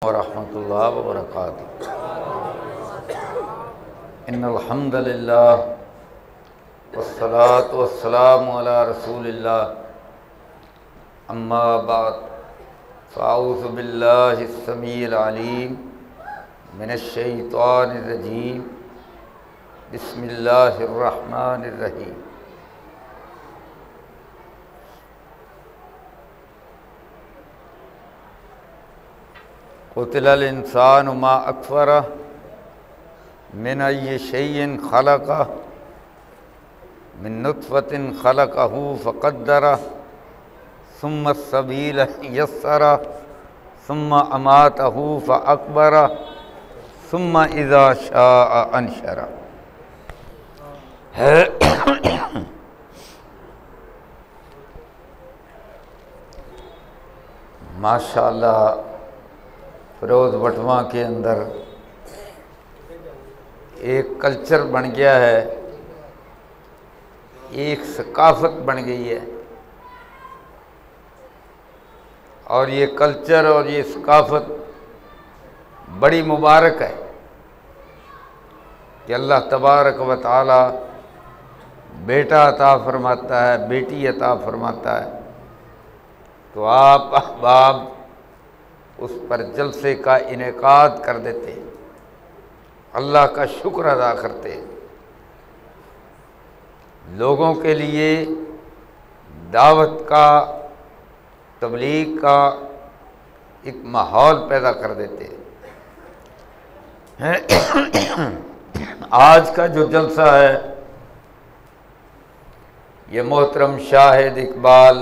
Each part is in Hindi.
वरहमतुल्लाहि वबरकातुहू। इन्नल हम्दुलिल्लाह वस्सलातु वस्सलामु अला रसूलिल्लाह अम्मा बाद फ़अऊज़ु बिल्लाहिस समीइल अलीम मिनश शैतानिर रजीम बिस्मिल्लाहिर रहमानिर रहीम। क़ुतिलल इंसानु मा अकफ़रह मिन अय्यि शैइन ख़लक़ह मिन नुत्फ़तिन ख़लक़हू फ़क़द्दरह सुम्मा अस्सबील यस्सरह सुम्मा अमातहू फ़अक़बरह सुम्मा इज़ा शाअ अंशरह। माशाअल्लाह, फ़िरोज़ वटवा के अंदर एक कल्चर बन गया है, एक सकाफ़त बन गई है। और ये कल्चर और ये सकाफ़त बड़ी मुबारक है कि अल्लाह तबारक व तआला बेटा अता फरमाता है, बेटी अता फरमाता है, तो आप अहबाब उस पर जलसे का इनेकाद कर देते, अल्लाह का शुक्र अदा करते, लोगों के लिए दावत का, तबलीग का एक माहौल पैदा कर देते। आज का जो जलसा है ये मोहतरम शाहिद इकबाल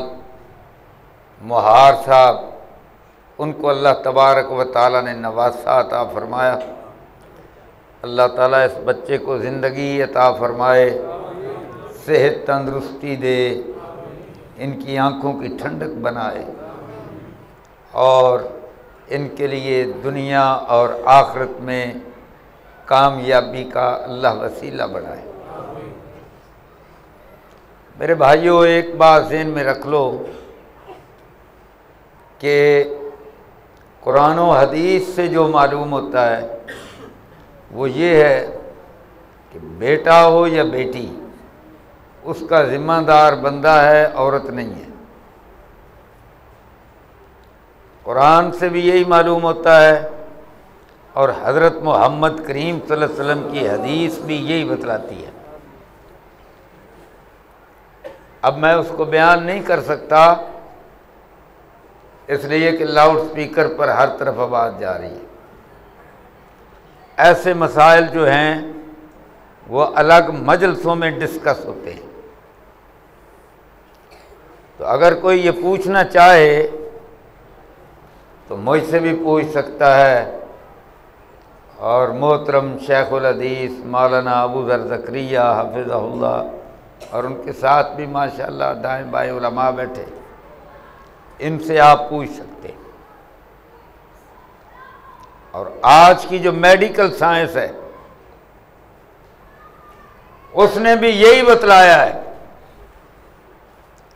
मुहार साहब, उनको अल्लाह तबारक व तआला ने नवासा अता फरमाया। अल्लाह ताला इस बच्चे को ज़िंदगी अता फरमाए, सेहत तंदुरुस्ती दे, इनकी आँखों की ठंडक बनाए और इनके लिए दुनिया और आखिरत में कामयाबी का अल्लाह वसीला बनाए। मेरे भाइयों, एक बात ज़हन में रख लो कि कुरान और हदीस से जो मालूम होता है वो ये है कि बेटा हो या बेटी, उसका ज़िम्मेदार बंदा है, औरत नहीं है। कुरान से भी यही मालूम होता है और हज़रत मोहम्मद करीम सल्लल्लाहु अलैहि वसल्लम की हदीस भी यही बतलाती है। अब मैं उसको बयान नहीं कर सकता, इसलिए कि लाउड स्पीकर पर हर तरफ आवाज़ जा रही है। ऐसे मसाइल जो हैं वो अलग मजलिसों में डिस्कस होते हैं। तो अगर कोई ये पूछना चाहे तो मुझसे भी पूछ सकता है, और मोहतरम शेखुल हदीस मौलाना अबू ज़र ज़करिया हफ़िज़हुल्लाह और उनके साथ भी माशाअल्लाह दाएं बाएं उलमा बैठे, इनसे आप पूछ सकते हैं। और आज की जो मेडिकल साइंस है उसने भी यही बतलाया है।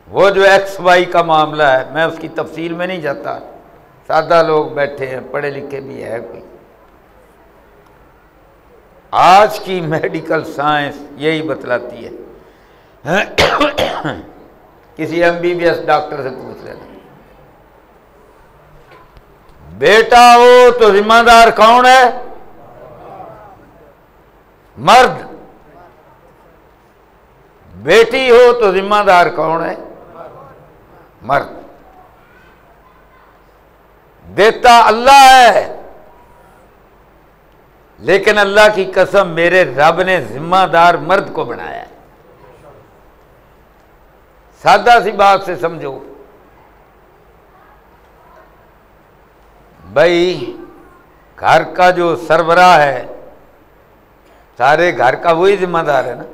वो जो XY का मामला है, मैं उसकी तफसील में नहीं जाता, सादा लोग बैठे हैं, पढ़े लिखे भी है कोई। आज की मेडिकल साइंस यही बतलाती है। किसी MBBS डॉक्टर से पूछ लेना, बेटा हो तो जिम्मेदार कौन है? मर्द। बेटी हो तो जिम्मेदार कौन है? मर्द। देता अल्लाह है, लेकिन अल्लाह की कसम मेरे रब ने जिम्मेदार मर्द को बनाया है। सादा सी बात से समझो भाई, घर का जो सरबराह है, सारे घर का वही जिम्मेदार है ना,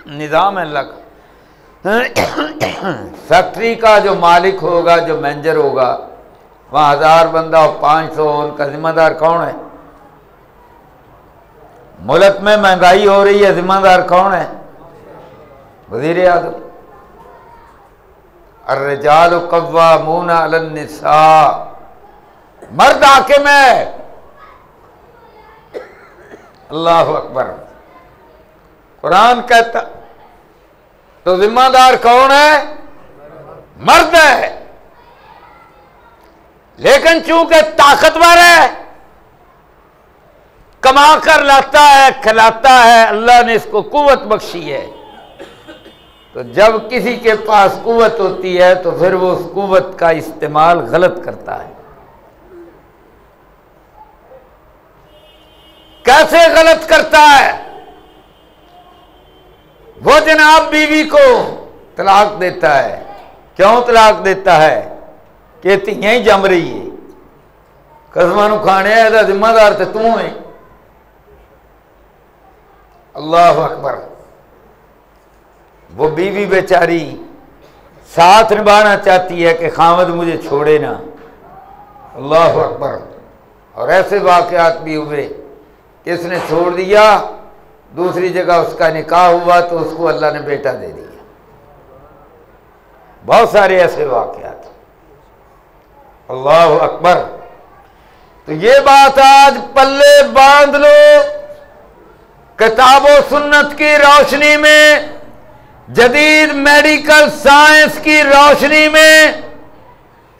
निज़ाम है अल्लाह का। फैक्ट्री का जो मालिक होगा, जो मैनेजर होगा, वहाँ 1000 बंदा और 500, उनका जिम्मेदार कौन है? मुल्क में महंगाई हो रही है, जिम्मेदार कौन है? वज़ीर आज़म। अर्रिजालु कव्वामूना अलन्निसा, मर्द हाकिम है। अल्लाह अकबर। कुरान कहता तो जिम्मेदार कौन है? मर्द है। लेकिन चूंकि ताकतवर है, कमा कर लाता है, खिलाता है, अल्लाह ने इसको कुव्वत बख्शी है, तो जब किसी के पास कुव्वत होती है तो फिर वो उस कुव्वत का इस्तेमाल गलत करता है। कैसे गलत करता है? वो जनाब बीवी को तलाक देता है। क्यों तलाक देता है? कि धियां ही जम रही है, कसमां नूं खाने दा जिम्मेदार तो तू है। अल्लाह अकबर। वो बीवी बेचारी साथ निभाना चाहती है कि खामद मुझे छोड़े ना। अल्लाह अकबर। और ऐसे वाकयात भी हुए कि इसने छोड़ दिया, दूसरी जगह उसका निकाह हुआ तो उसको अल्लाह ने बेटा दे दिया। बहुत सारे ऐसे वाकयात। अल्लाह अकबर। तो ये बात आज पल्ले बांध लो। किताब व सुन्नत की रोशनी में, जदीद मेडिकल साइंस की रोशनी में,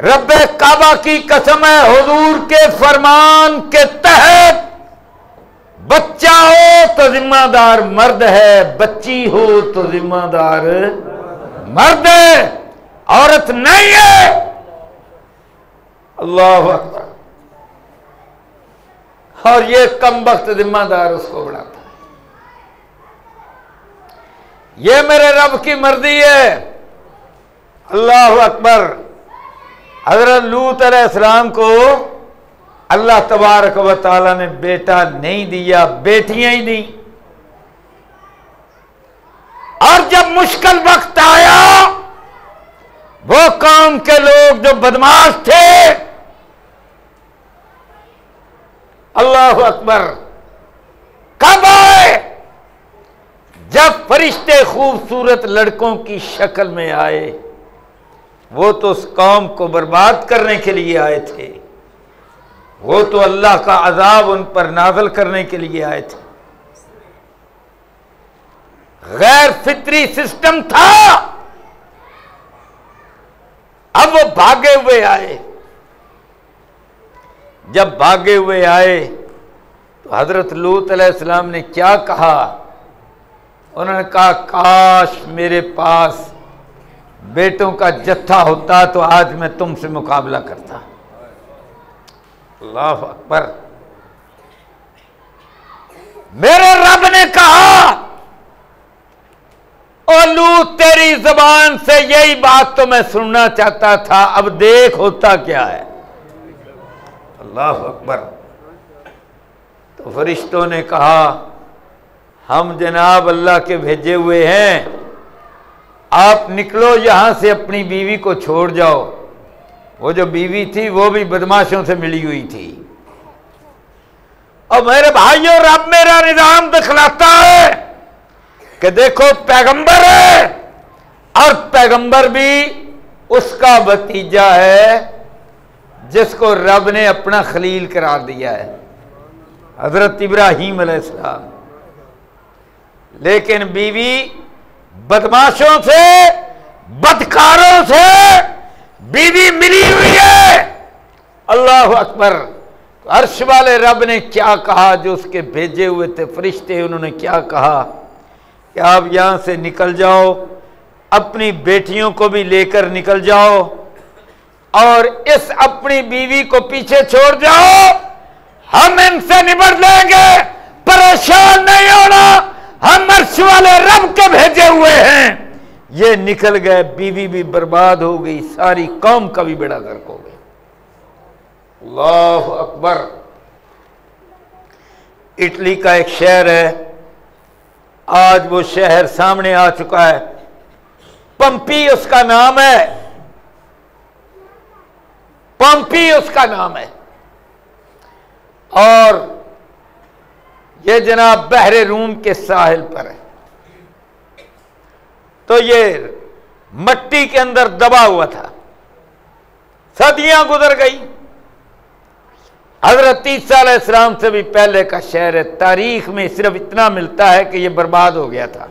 रब्बे काबा की कसम है, हुजूर के फरमान के तहत बच्चा हो तो जिम्मेदार मर्द है, बच्ची हो तो जिम्मेदार मर्द है, औरत नहीं है। अल्लाह अकबर। और ये कम वक्त जिम्मेदार उसको बढ़ाता है। ये मेरे रब की मर्जी है। अल्लाह अकबर। हजरत लूत अलैहिस्सलाम को अल्लाह तबारक व तआला ने बेटा नहीं दिया, बेटियां ही दी। और जब मुश्किल वक्त आया, वो कौम के लोग जो बदमाश थे, अल्लाह अकबर, कब आए? जब फरिश्ते खूबसूरत लड़कों की शक्ल में आए। वो तो उस कौम को बर्बाद करने के लिए आए थे, वो तो अल्लाह का अजाब उन पर नाज़िल करने के लिए आए थे। गैर फित्री सिस्टम था। अब वो भागे हुए आए। जब भागे हुए आए तो हजरत लूत अलैहिस्सलाम ने क्या कहा? उन्होंने कहा, काश मेरे पास बेटों का जत्था होता तो आज मैं तुमसे मुकाबला करता। अल्लाह अकबर। मेरे रब ने कहा, ओ लूत, तेरी जबान से यही बात तो मैं सुनना चाहता था, अब देख होता क्या है। अल्लाह अकबर। तो फरिश्तों ने कहा, हम जनाब अल्लाह के भेजे हुए हैं, आप निकलो यहां से, अपनी बीवी को छोड़ जाओ। वो जो बीवी थी वो भी बदमाशों से मिली हुई थी। और मेरे भाइयों, रब मेरा निजाम दिखलाता है कि देखो पैगंबर है, और पैगंबर भी उसका भतीजा है जिसको रब ने अपना खलील करार दिया है, हजरत इब्राहीम अलैहिस्सलाम। लेकिन बीवी बदमाशों से, बदकारों से बीवी मिली हुई है। अल्लाह अकबर। अर्श वाले रब ने क्या कहा? जो उसके भेजे हुए थे फरिश्ते, उन्होंने क्या कहा कि आप यहां से निकल जाओ, अपनी बेटियों को भी लेकर निकल जाओ, और इस अपनी बीवी को पीछे छोड़ जाओ, हम इनसे निपट लेंगे, परेशान नहीं होना, हम अर्श वाले रब के भेजे हुए हैं। ये निकल गए, बीवी भी बर्बाद हो गई, सारी कौम का भी बेड़ा गर्क हो गया। अल्लाह अकबर। इटली का एक शहर है, आज वो शहर सामने आ चुका है, पंपी उसका नाम है, पंपी उसका नाम है। और ये जनाब बहरे रूम के साहिल पर है। तो ये मट्टी के अंदर दबा हुआ था, सदियां गुजर गई, हजरत ईसा अलैहिस्सलाम से भी पहले का शहर है। तारीख में सिर्फ इतना मिलता है कि यह बर्बाद हो गया था।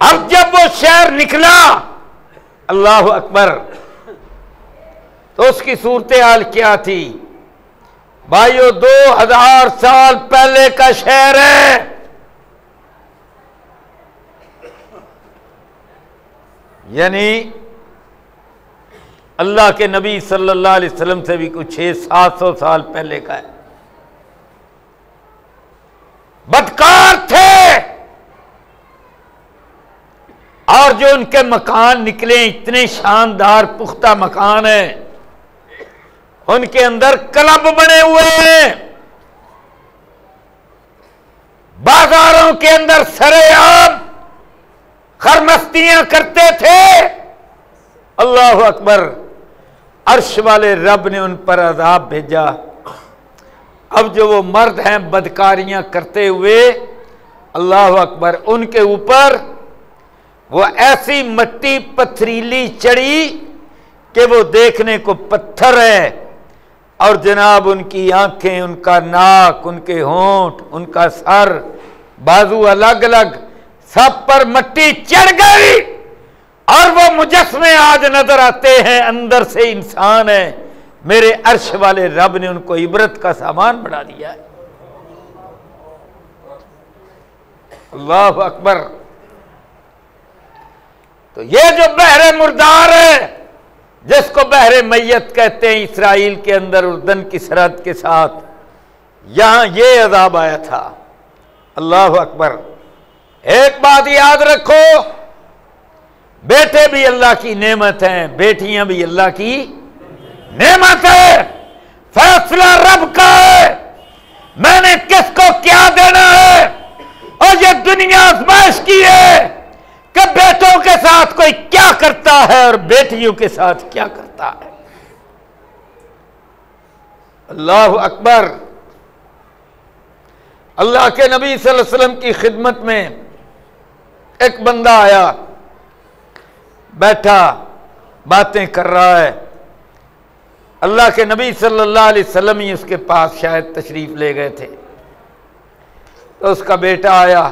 अब जब वो शहर निकला, अल्लाह अकबर, तो उसकी सूरत हाल क्या थी भाइयों? 2000 साल पहले का शहर है। यानी अल्लाह के नबी सल्लल्लाहु अलैहि वसल्लम से भी कुछ 600-700 साल पहले का है। बदकार थे, और जो उनके मकान निकले इतने शानदार पुख्ता मकान हैं, उनके अंदर क्लब बने हुए हैं, बाजारों के अंदर सरेआम खरमस्तियां करते थे। अल्लाह अकबर, अर्श वाले रब ने उन पर अजाब भेजा। अब जो वो मर्द हैं बदकारियां करते हुए, अल्लाह अकबर, उनके ऊपर वो ऐसी मट्टी पथरीली चढ़ी कि वो देखने को पत्थर है, और जनाब उनकी आंखें, उनका नाक, उनके होंठ, उनका सर, बाजू अलग अलग, सब पर मट्टी चढ़ गई, और वो मुजस्मे आज नजर आते हैं, अंदर से इंसान है। मेरे अर्श वाले रब ने उनको इबरत का सामान बना दिया है। अल्लाह अकबर। तो ये जो बहरे मुर्दार है, जिसको बहरे मैयत कहते हैं, इसराइल के अंदर उर्दन की सरहद के साथ, यहां ये अजाब आया था। अल्लाह अकबर। एक बात याद रखो, बेटे भी अल्लाह की नेमत हैं, बेटियां भी अल्लाह की नेमत है। फैसला रब का है, मैंने किसको क्या देना है। और ये दुनिया आजमाइश की है कि बेटों के साथ कोई क्या करता है और बेटियों के साथ क्या करता है। अल्लाह अकबर। अल्लाह के नबी सल्लल्लाहु अलैहि वसल्लम की खिदमत में एक बंदा आया, बैठा बातें कर रहा है। अल्लाह के नबी सल्लल्लाहु अलैहि वसल्लम ही उसके पास शायद तशरीफ ले गए थे। तो उसका बेटा आया,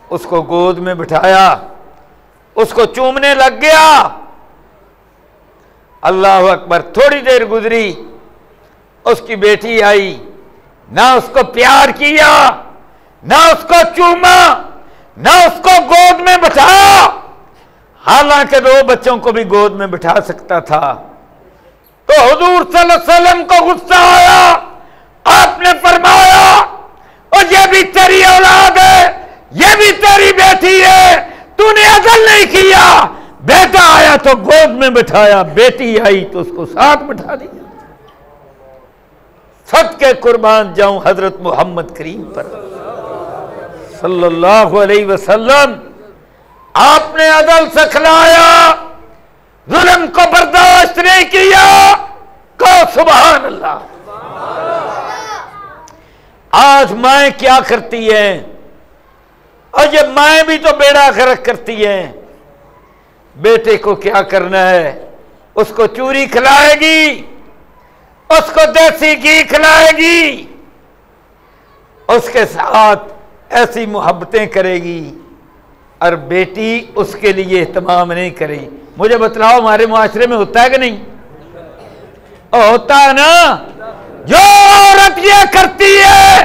उसको गोद में बिठाया, उसको चूमने लग गया। अल्लाह अकबर। थोड़ी देर गुजरी, उसकी बेटी आई, ना उसको प्यार किया, ना उसको चूमा, ना उसको गोद में बिठाया। हालांकि 2 बच्चों को भी गोद में बिठा सकता था। तो हुजूर सल्लल्लाहु अलैहि वसल्लम को गुस्सा आया। आपने फरमाया, और ये भी तेरी औलाद है, ये भी तेरी बेटी है, तूने अदल नहीं किया। बेटा आया तो गोद में बिठाया, बेटी आई तो उसको साथ बिठा दिया। सदके कुर्बान जाऊं हजरत मोहम्मद करीम पर सल्लल्लाहु अलैहि वसल्लम। आपने अदल सिखलाया, जुल्म को बर्दाश्त नहीं किया। कहो सुभान अल्लाह। आज माएँ क्या करती हैं, और ये माएँ भी तो बेड़ा गर्क करती हैं। बेटे को क्या करना है, उसको चूरी खिलाएगी, उसको देसी घी खिलाएगी, उसके साथ ऐसी मोहब्बतें करेगी, और बेटी उसके लिए एहतमाम नहीं करेगी। मुझे बतलाओ, हमारे मुआशरे में होता है कि नहीं? होता है ना। जो औरत ये करती है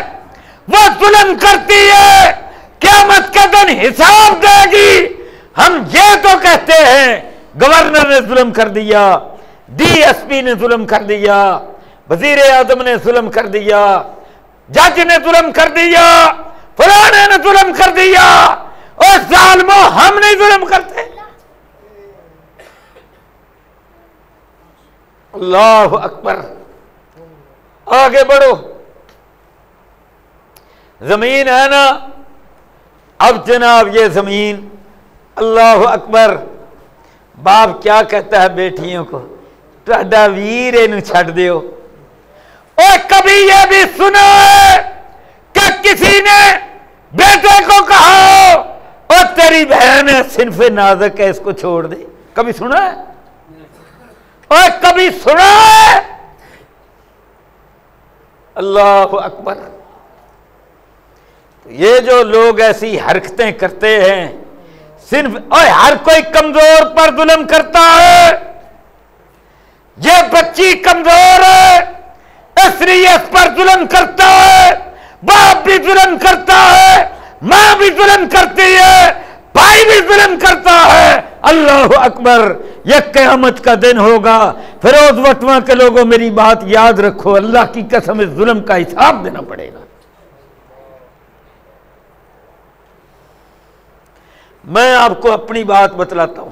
वो जुल्म करती है, क़यामत के दिन हिसाब देगी। हम ये तो कहते हैं गवर्नर ने जुल्म कर दिया, डीएसपी ने जुल्म कर दिया, वजीर आजम ने जुल्म कर दिया, जज ने जुल्म कर दिया, फलाने ने जुल्म कर दिया, और जालिमों हम नहीं जुल्म करते। अल्लाह अकबर। आगे बढ़ो। जमीन है ना, अब जनाब ये जमीन, अल्लाह अकबर। बाप क्या कहता है बेटियों को, तुहाडा वीर इनू छड़ दियो। और कभी ये भी सुना है कि किसी ने बेटे को कहा, और तेरी बहन है, सिनफे नाजुक है, इसको छोड़ दे? कभी सुना है? और कभी सुना है अल्लाह अकबर। ये जो लोग ऐसी हरकतें करते हैं, सिर्फ और हर कोई कमजोर पर जुल्म करता है। ये बच्ची कमजोर है इसलिए इस पर जुल्म करता है, बाप भी जुल्म करता है, मां भी जुल्म करती है, भाई भी जुल्म करता है। अल्लाह अकबर। यह क़यामत का दिन होगा। फिरोज वटवा के लोगों मेरी बात याद रखो, अल्लाह की कसम इस जुल्म का हिसाब देना पड़ेगा। मैं आपको अपनी बात बतलाता हूं,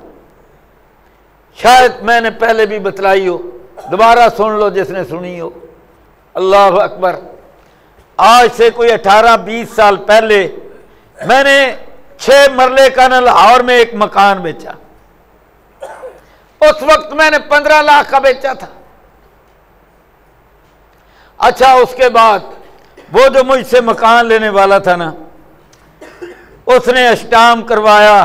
शायद मैंने पहले भी बतलाई हो, दोबारा सुन लो जिसने सुनी हो। अल्लाह अकबर। आज से कोई 18-20 साल पहले मैंने 6 मरले का न लाहौर में एक मकान बेचा। उस वक्त मैंने 15 लाख का बेचा था। अच्छा, उसके बाद वो जो मुझसे मकान लेने वाला था ना, उसने अस्टाम करवाया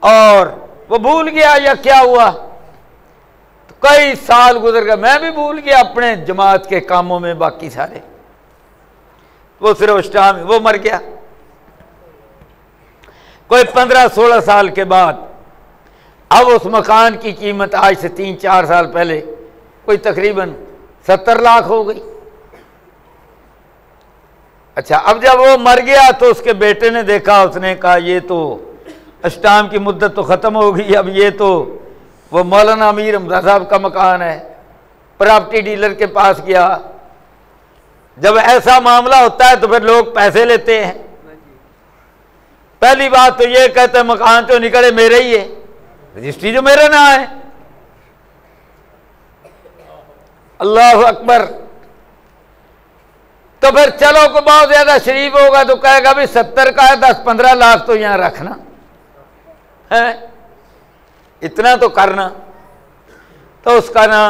और वो भूल गया या क्या हुआ, तो कई साल गुजर गए, मैं भी भूल गया अपने जमात के कामों में बाकी सारे। वो सिर्फ अस्टाम, वो मर गया। कोई 15-16 साल के बाद अब उस मकान की कीमत आज से 3-4 साल पहले कोई तकरीबन 70 लाख हो गई। अच्छा, अब जब वो मर गया तो उसके बेटे ने देखा, उसने कहा ये तो अस्टाम की मुद्दत तो ख़त्म हो गई, अब ये तो वो मौलाना अमीर हमजा साहब का मकान है। प्रॉपर्टी डीलर के पास गया। जब ऐसा मामला होता है तो फिर लोग पैसे लेते हैं। पहली बात तो ये कहते हैं मकान तो निकले मेरे ही है, रजिस्ट्री जो मेरे ना है। अल्लाह अकबर। तो फिर चलो को बहुत ज्यादा शरीफ होगा तो कहेगा भी 70 का है, 10-15 लाख तो यहां रखना है, इतना तो करना। तो उसका ना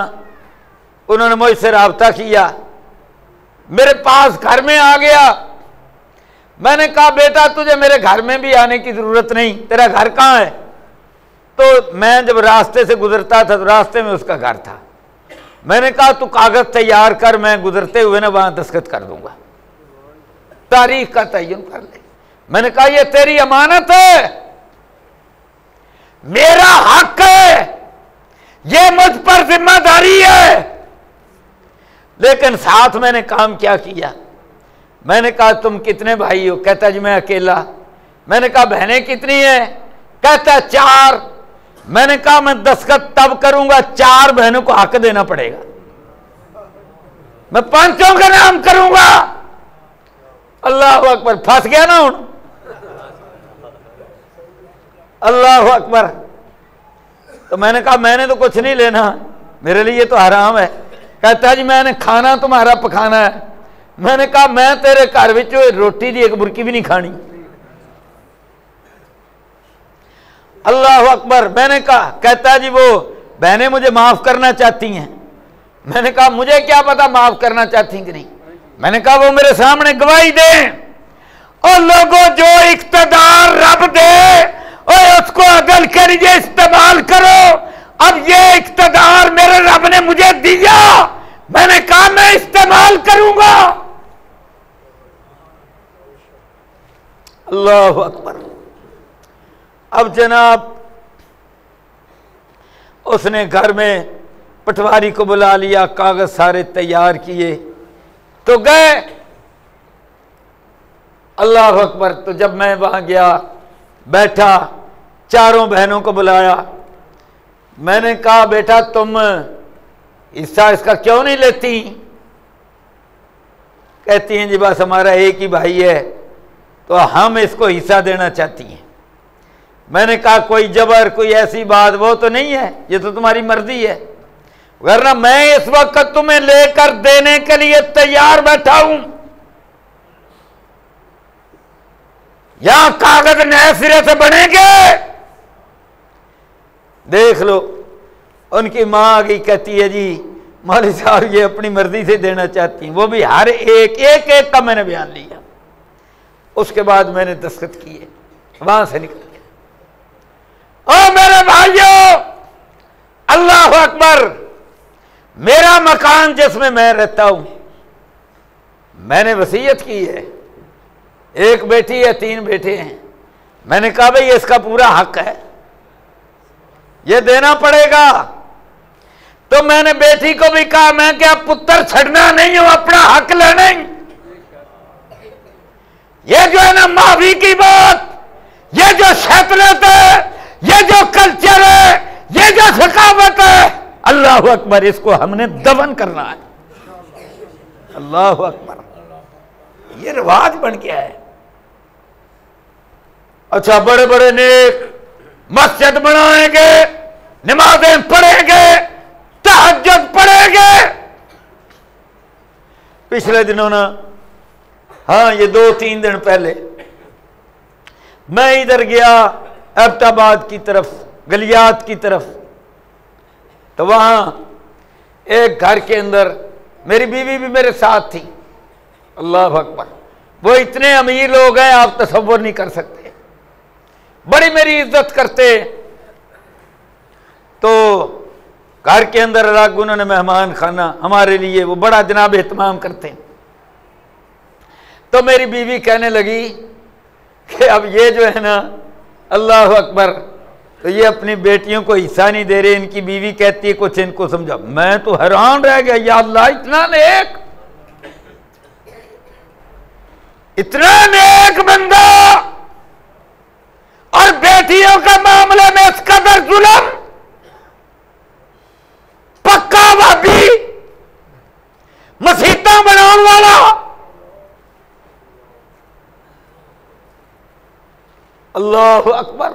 उन्होंने मुझसे राब्ता किया, मेरे पास घर में आ गया। मैंने कहा बेटा तुझे मेरे घर में भी आने की जरूरत नहीं, तेरा घर कहाँ है? तो मैं जब रास्ते से गुजरता था तो रास्ते में उसका घर था। मैंने कहा तू कागज तैयार कर, मैं गुजरते हुए ना वहां दस्तखत कर दूंगा, तारीख का तयन कर ले। मैंने कहा ये तेरी अमानत है, मेरा हक है, ये मुझ पर जिम्मेदारी है। लेकिन साथ मैंने काम क्या किया, मैंने कहा तुम कितने भाई हो? कहता जी मैं अकेला। मैंने कहा बहनें कितनी है? कहता 4। मैंने कहा मैं दस्तखत तब करूंगा 4 बहनों को हक देना पड़ेगा, मैं 5 का नाम करूंगा। अल्लाह अकबर। फंस गया ना हूं। अल्लाह अकबर। तो मैंने कहा मैंने तो कुछ नहीं लेना, मेरे लिए तो हराम है। कहता जी मैंने खाना तुम्हारा पकाना है। मैंने कहा मैं तेरे घर विच रोटी दी एक बुरकी भी नहीं खानी। अल्लाह अकबर। मैंने कहा, कहता जी वो बहनें मुझे माफ करना चाहती हैं। मैंने कहा मुझे क्या पता माफ करना चाहती कि नहीं। मैंने कहा वो मेरे सामने गवाही दें। और लोगों जो इख्तियार रब दे और उसको अदल के लिए इस्तेमाल करो। अब ये इख्तियार मेरे रब ने मुझे दिया, मैंने कहा मैं इस्तेमाल करूंगा। अल्लाह अकबर। अब जनाब उसने घर में पटवारी को बुला लिया, कागज सारे तैयार किए तो गए। अल्लाह अकबर। तो जब मैं वहां गया, बैठा, चारों बहनों को बुलाया। मैंने कहा बेटा तुम हिस्सा इसका क्यों नहीं लेती? कहती हैं जी बस हमारा एक ही भाई है तो हम इसको हिस्सा देना चाहती हैं। मैंने कहा कोई जबर, कोई ऐसी बात वो तो नहीं है, ये तो तुम्हारी मर्जी है, वरना मैं इस वक्त तुम्हें लेकर देने के लिए तैयार बैठा हूं। यहां कागज नए सिरे से बनेंगे। देख लो। उनकी मां आ गई, कहती है जी मौलवी साहब ये अपनी मर्जी से देना चाहती हैं, वो भी हर एक का मैंने बयान लिया। उसके बाद मैंने दस्तखत किए, वहां से निकल गया। ओ मेरे भाइयों, अल्लाह अकबर। मेरा मकान जिसमें मैं रहता हूं मैंने वसीयत की है, एक बेटी है 3 बेटे हैं, मैंने कहा भाई इसका पूरा हक है, ये देना पड़ेगा। तो मैंने बेटी को भी कहा मैं क्या पुत्र छड़ना नहीं हूं, अपना हक लेना ही। ये जो है ना माफी की बात, ये जो शैतानियत है, ये जो कल्चर है, ये जो सकावत है, अल्लाह अकबर, इसको हमने दफन करना है। अल्लाह अकबर, ये रिवाज बन गया है। अच्छा, बड़े बड़े नेक मस्जिद बनाएंगे, नमाजें पढ़ेंगे, तहज्जुद पढ़ेंगे। पिछले दिनों ना, हाँ ये 2-3 दिन पहले मैं इधर गया एबटाबाद की तरफ, गलियात की तरफ, तो वहां एक घर के अंदर मेरी बीवी भी मेरे साथ थी। अल्लाह अकबर, वो इतने अमीर लोग हैं आप तसव्वुर नहीं कर सकते, बड़ी मेरी इज्जत करते। तो घर के अंदर अलग उन्होंने मेहमान खाना हमारे लिए वो बड़ा जनाब एहतमाम करते हैं। तो मेरी बीवी कहने लगी कि अब ये जो है ना, अल्लाह अकबर, तो ये अपनी बेटियों को हिस्सा नहीं दे रहे। इनकी बीवी कहती है कुछ इनको समझा। मैं तो हैरान रह गया, या अल्लाह, इतना नेक बंदा और बेटियों के मामले में इस कदर जुल्म, पक्का वादी, मसीता बनाने वाला। अल्लाह अकबर,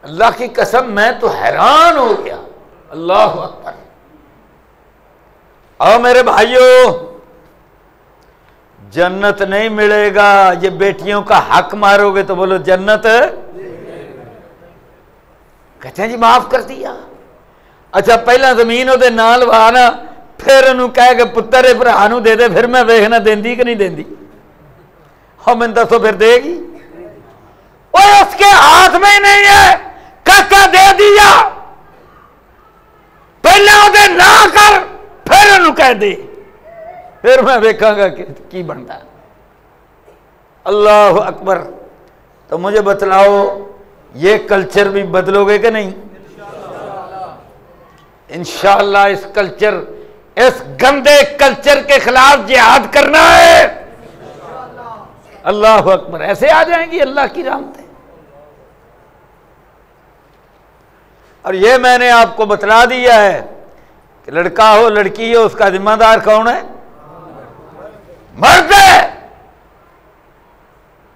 अल्लाह की कसम मैं तो हैरान हो गया। अल्लाह अकबर। आओ मेरे भाइयों, जन्नत नहीं मिलेगा, ये बेटियों का हक मारोगे तो बोलो जन्नत। कहते हैं जी माफ कर दिया। अच्छा, पहला जमीन ओदे नाल वाना, फिर उन्होंने कह के पुत्र भरा नूं दे दे, फिर मैं वेखना देंदी कि नहीं देंदी। हाँ मैंने दसो फिर देगी? ओए उसके हाथ में ही नहीं है, काका दे दिया, पहले ओदे ना कर, फिर उन्होंने कह दे, फिर मैं वेखांगा की बनता। अल्लाह अकबर। तो मुझे बतलाओ, ये कल्चर भी बदलोगे कि नहीं? इंशाअल्लाह इस कल्चर, इस गंदे कल्चर के खिलाफ जिहाद करना है। अल्लाह अकबर। ऐसे आ जाएंगी अल्लाह की रहमतें। और ये मैंने आपको बतला दिया है कि लड़का हो लड़की हो, उसका जिम्मेदार कौन है? मर्द है।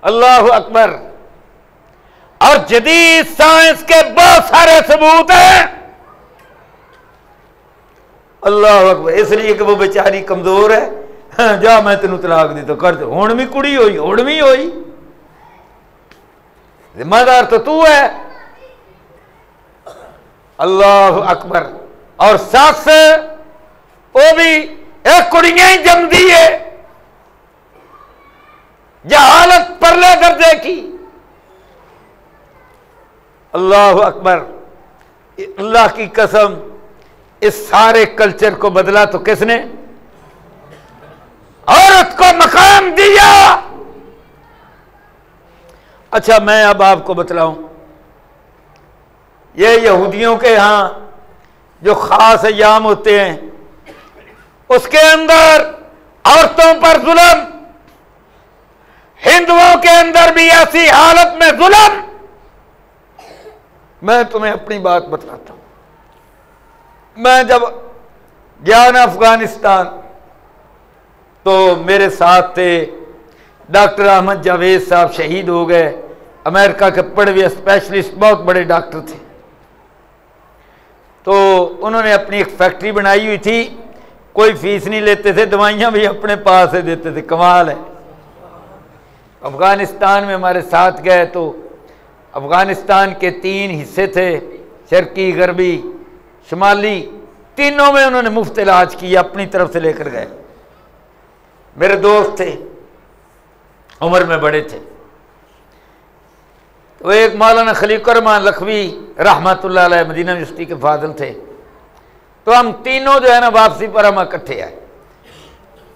अल्लाह अकबर। और जदीद साइंस के बहुत सारे सबूत हैं। अल्लाह अकबर। इसलिए कि वो बेचारी कमजोर है, हाँ, जा मैं तेन तलाक दी तो कर दे, हुण भी कुड़ी होई, हुण भी होई, जिम्मेदार तो तू है। अल्लाह अकबर। और सस वो भी एक कुड़ियां ही जमदी है, जहालत परले दर्जे की। अल्लाह अकबर। अल्लाह की कसम, इस सारे कल्चर को बदला तो किसने? औरत को मकाम दिया। अच्छा, मैं अब आपको बतलाऊं, ये यहूदियों के यहां जो खास अय्याम होते हैं, उसके अंदर औरतों पर जुल्म, हिंदुओं के अंदर भी ऐसी हालत में जुल्म। मैं तुम्हें अपनी बात बतलाता हूं। मैं जब गया ना अफगानिस्तान, तो मेरे साथ थे डॉक्टर अहमद जावेद साहब, शहीद हो गए, अमेरिका के पढ़े हुए स्पेशलिस्ट, बहुत बड़े डॉक्टर थे। तो उन्होंने अपनी एक फैक्ट्री बनाई हुई थी, कोई फीस नहीं लेते थे, दवाइयां भी अपने पास से देते थे। कमाल है। अफगानिस्तान में हमारे साथ गए तो अफगानिस्तान के 3 हिस्से थे, शर्की, गरबी, शुमाली, तीनों में उन्होंने मुफ्त इलाज किया, अपनी तरफ से लेकर गए। मेरे दोस्त थे, उम्र में बड़े थे। तो एक मौलाना खलीकुर रहमान लखवी रहमतुल्लाह अलैह मदीना यूनिवर्सिटी के फाजिल थे। तो हम तीनों जो है ना वापसी पर हम इकट्ठे आए।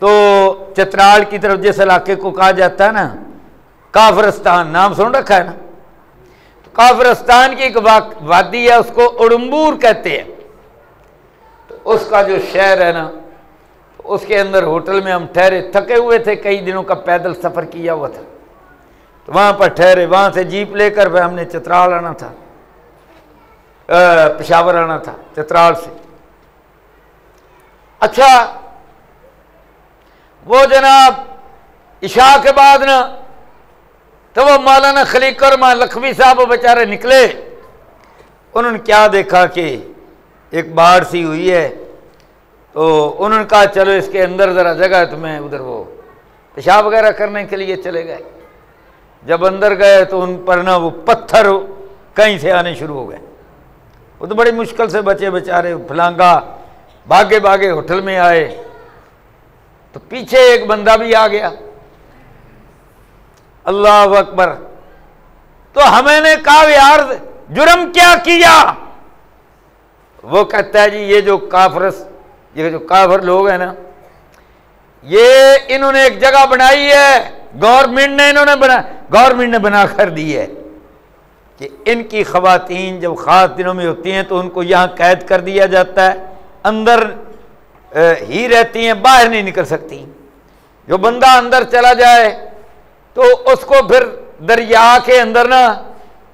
तो चित्राल की तरफ जिस इलाके को कहा जाता है ना काफरस्तान, नाम सुन रखा है ना, तो काफरस्तान की एक वादी है, उसको उड़म्बूर कहते हैं। तो उसका जो शहर है ना, तो उसके अंदर होटल में हम ठहरे, थके हुए थे, कई दिनों का पैदल सफ़र किया हुआ था, तो वहाँ पर ठहरे। वहाँ से जीप लेकर फिर हमने चित्राल आना था, पेशावर आना था चित्राल से। अच्छा, वो जनाब इशा के बाद ना, तो वो मौलाना खलीक और मां लखवी साहब वो बेचारे निकले। उन्होंने क्या देखा कि एक बाढ़ सी हुई है, तो उन्होंने कहा चलो इसके अंदर ज़रा जगह है, तो मैं उधर वो पेशाब वगैरह करने के लिए चले गए। जब अंदर गए तो उन पर ना वो पत्थर कहीं से आने शुरू हो गए। वो तो बड़ी मुश्किल से बचे बेचारे, फलांगा भागे भागे होटल में आए, तो पीछे एक बंदा भी आ गया। अल्लाह अकबर। तो हमने कहा यार जुर्म क्या किया? वो कहता है जी ये जो काफिर लोग हैं ना, ये इन्होंने एक जगह बनाई है, गवर्नमेंट ने बना कर दी है कि इनकी ख़वातीन जब ख़ास दिनों में होती हैं तो उनको यहाँ कैद कर दिया जाता है, अंदर ही रहती हैं, बाहर नहीं निकल सकती। जो बंदा अंदर चला जाए तो उसको फिर दरिया के अंदर ना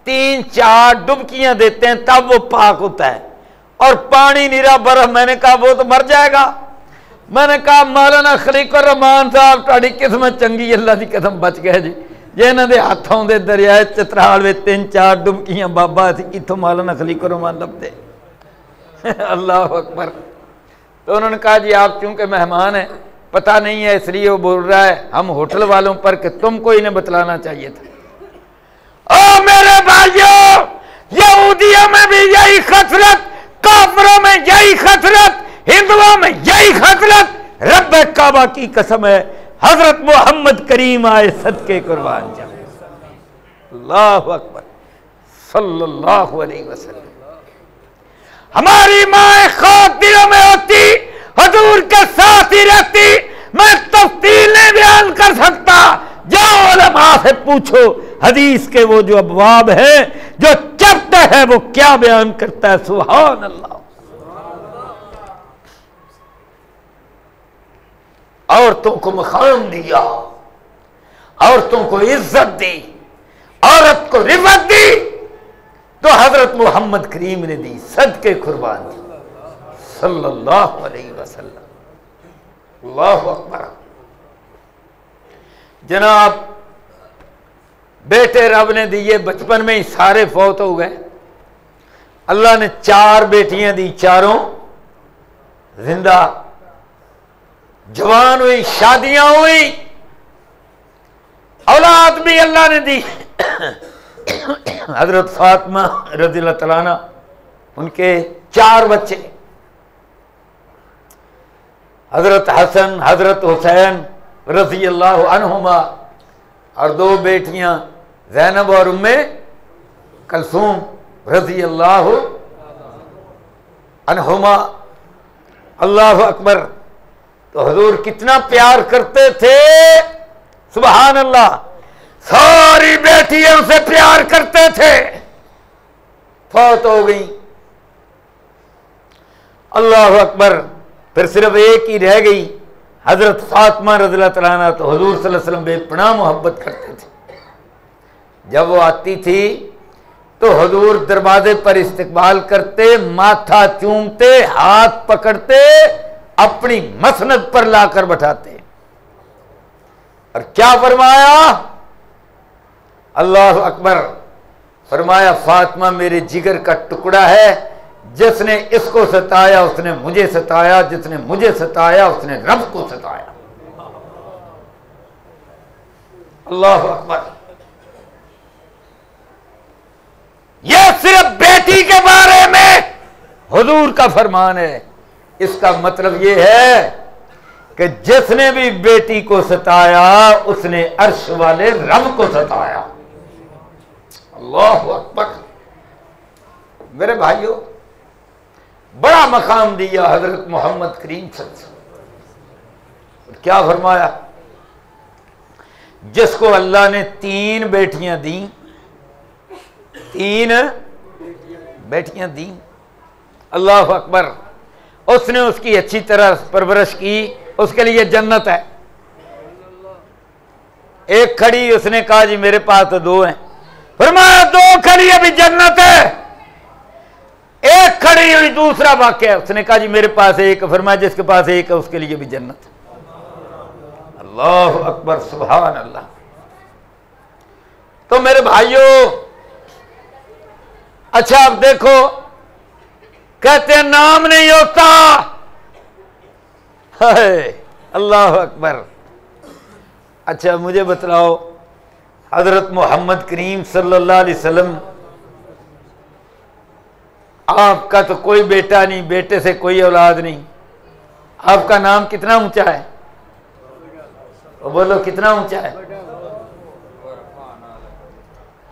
3-4 डुबकियां देते हैं, तब वो पाक होता है। और पानी नीरा बर्फ, मैंने कहा वो तो मर जाएगा। मैंने कहा मौलाना खलीक रहमान साहब तुहाडी किस्मत चंगी, अल्लाह की कसम बच गए जी, जे इन्हां दे हाथों दे दरिया चित्राल में 3-4 डुबकियां बाबा असीं कित्थों मौलाना खलीक रहमान लभदे। अल्लाह अकबर। तो उन्होंने कहा जी आप चूंकि मेहमान हैं, पता नहीं है इसलिए वो बोल रहा है हम होटल वालों पर कि तुमको इन्हें बतलाना चाहिए था। ओ मेरे भाइयों, यहूदियों में भी यही खसरत, काफिरों में यही खसरत, हिंदुओं में यही खसरत। रब काबा की कसम है, हजरत मोहम्मद करीम आए सदके कुर्बान जाए। अल्लाह अकबर सल्लल्लाहु अलैहि वसल्लम। हमारी माँ खास दिनों में होती, हुजूर के साथ ही रहती। मैं तफसील नहीं बयान कर सकता, जाओ उलमा से पूछो, हदीस के वो जो अबवाब है, जो चैप्टर है, वो क्या बयान करता है। सुभान अल्लाह। औरतों को मकाम दिया, औरतों को इज्जत दी, औरत को रिफत दी, तो हजरत मोहम्मद करीम ने दी, सदके कुर्बान दी सल्लल्लाहु अलैहि वसल्लम। अल्लाहु अकबर। जनाब बेटे रब ने दिए, बचपन में ही सारे फौत हो गए। अल्लाह ने 4 बेटियां दी, चारों जिंदा, जवान हुई, शादियां हुई, औलाद भी अल्लाह ने दी। हजरत फातिमा रज़ियल्लाहु तआला अन्हा, उनके 4 बच्चे, हजरत हसन, हजरत हुसैन रज़ियल्लाहु अन्हुमा, और 2 बेटियां ज़ैनब और उम्मे कलसूम रज़ियल्लाहु अन्हुमा। अल्लाह अकबर। तो हुजूर कितना प्यार करते थे, सुभान अल्लाह। सारी बेटियों से प्यार करते थे, फौत हो गई। अल्लाह अकबर। फिर सिर्फ एक ही रह गई, हजरत फातिमा रज़ियल्लाहु तआला अन्हा। तो हुजूर सल्लल्लाहु अलैहि वसल्लम बेपनाह मोहब्बत करते थे। जब वो आती थी तो हुजूर दरवाजे पर इस्तकबाल करते, माथा चूमते, हाथ पकड़ते, अपनी मसनद पर लाकर बैठाते, और क्या फरमाया? अल्लाह अकबर। फरमाया फातिमा मेरे जिगर का टुकड़ा है, जिसने इसको सताया उसने मुझे सताया, जिसने मुझे सताया उसने रब को सताया। अल्लाह अकबर। यह सिर्फ बेटी के बारे में हुजूर का फरमान है। इसका मतलब यह है कि जिसने भी बेटी को सताया उसने अर्श वाले रब को सताया। अल्लाह अकबर। मेरे भाइयों, बड़ा मकाम दिया हजरत मोहम्मद करीम सल्लल्लाहु अलैहि वसल्लम। क्या फरमाया? जिसको अल्लाह ने 3 बेटियां दी, 3 बेटियां दी, अल्लाह अकबर, उसने उसकी अच्छी तरह परवरिश की, उसके लिए जन्नत है। एक खड़ी, उसने कहा जी मेरे पास तो 2 हैं, फरमाया 2 खड़ी अभी जन्नत है। एक खड़ी हुई, दूसरा वाक्य, उसने कहा जी मेरे पास 1, फरमाया जिसके पास 1 है उसके लिए भी जन्नत है। अल्लाह अकबर, सुभान अल्लाह। तो मेरे भाइयों, अच्छा अब देखो, कहते हैं नाम नहीं होता, अल्लाह अकबर। अच्छा मुझे बतलाओ, हजरत मोहम्मद करीम सल्लल्लाहु अलैहि वसल्लम, आपका तो कोई बेटा नहीं, बेटे से कोई औलाद नहीं, आपका नाम कितना ऊंचा है? बोलो कितना ऊंचा है?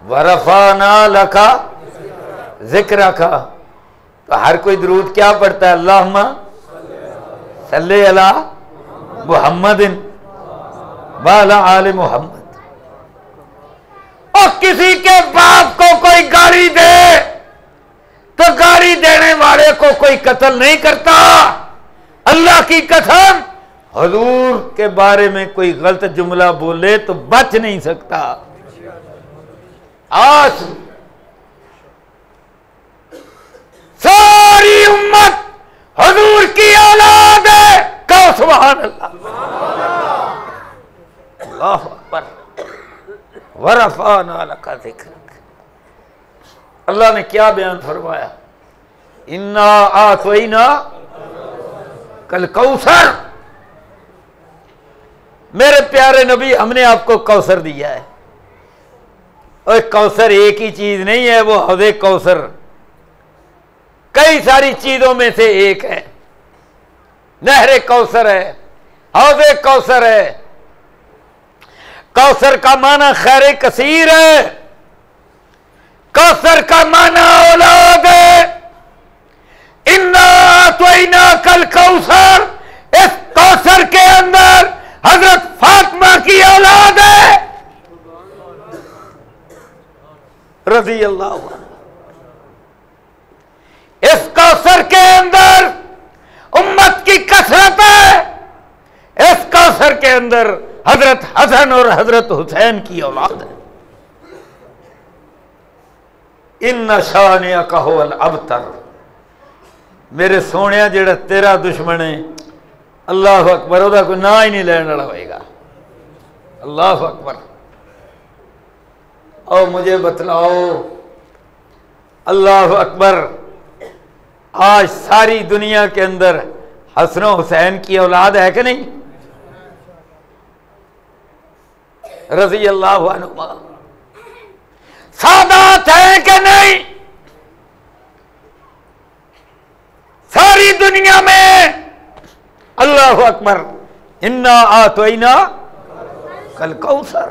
वरफाना लका जिक्र का। तो हर कोई दुरूद क्या पढ़ता है? अल्लाहुम्मा सल्ली अला मुहम्मदिन व अला आले मोहम्मद। और किसी के बाप को कोई गाली दे तो गाली देने वाले को कोई कत्ल नहीं करता। अल्लाह की कसम, हुजूर के बारे में कोई गलत जुमला बोले तो बच नहीं सकता। आज सारी उम्मत हुजूर की औलाद है, कहो सुभान अल्लाह। अल्लाह अकबर, वरफाना लका जिक्र। अल्लाह ने क्या बयान फरमाया? इन्ना आतैना कल कौसर। मेरे प्यारे नबी, हमने आपको कौसर दिया है। और कौसर एक ही चीज नहीं है, वो हौज़े कौसर कई सारी चीजों में से एक है। नहरे कौसर है, हौज़े कौसर है। कौसर का माना खैर कसीर है, कौसर का माना औलाद है। इन्ना अतैना कल कौसर, इस कौसर के अंदर हजरत फातिमा की औलाद है, रज़ी अल्लाह। इस कौसर के अंदर उम्मत की कसरत है। इस कौसर के अंदर हजरत हसन और हजरत हुसैन की औलाद है। इन शानिअक हुवल अबतर। मेरे सोनिया, जेड़ा तेरा दुश्मन है, अल्लाह अकबर, ओदा कोई ना ही नहीं लेने वाला होएगा। अल्लाह अकबर। और मुझे बतलाओ, अल्लाह अकबर, आज सारी दुनिया के अंदर हसन हुसैन की औलाद है कि नहीं? रज़ी अल्लाह अन्हुमा। सादात है कि नहीं? सारी दुनिया में। अल्लाह अकबर। इन्ना आतैना कल कौसर।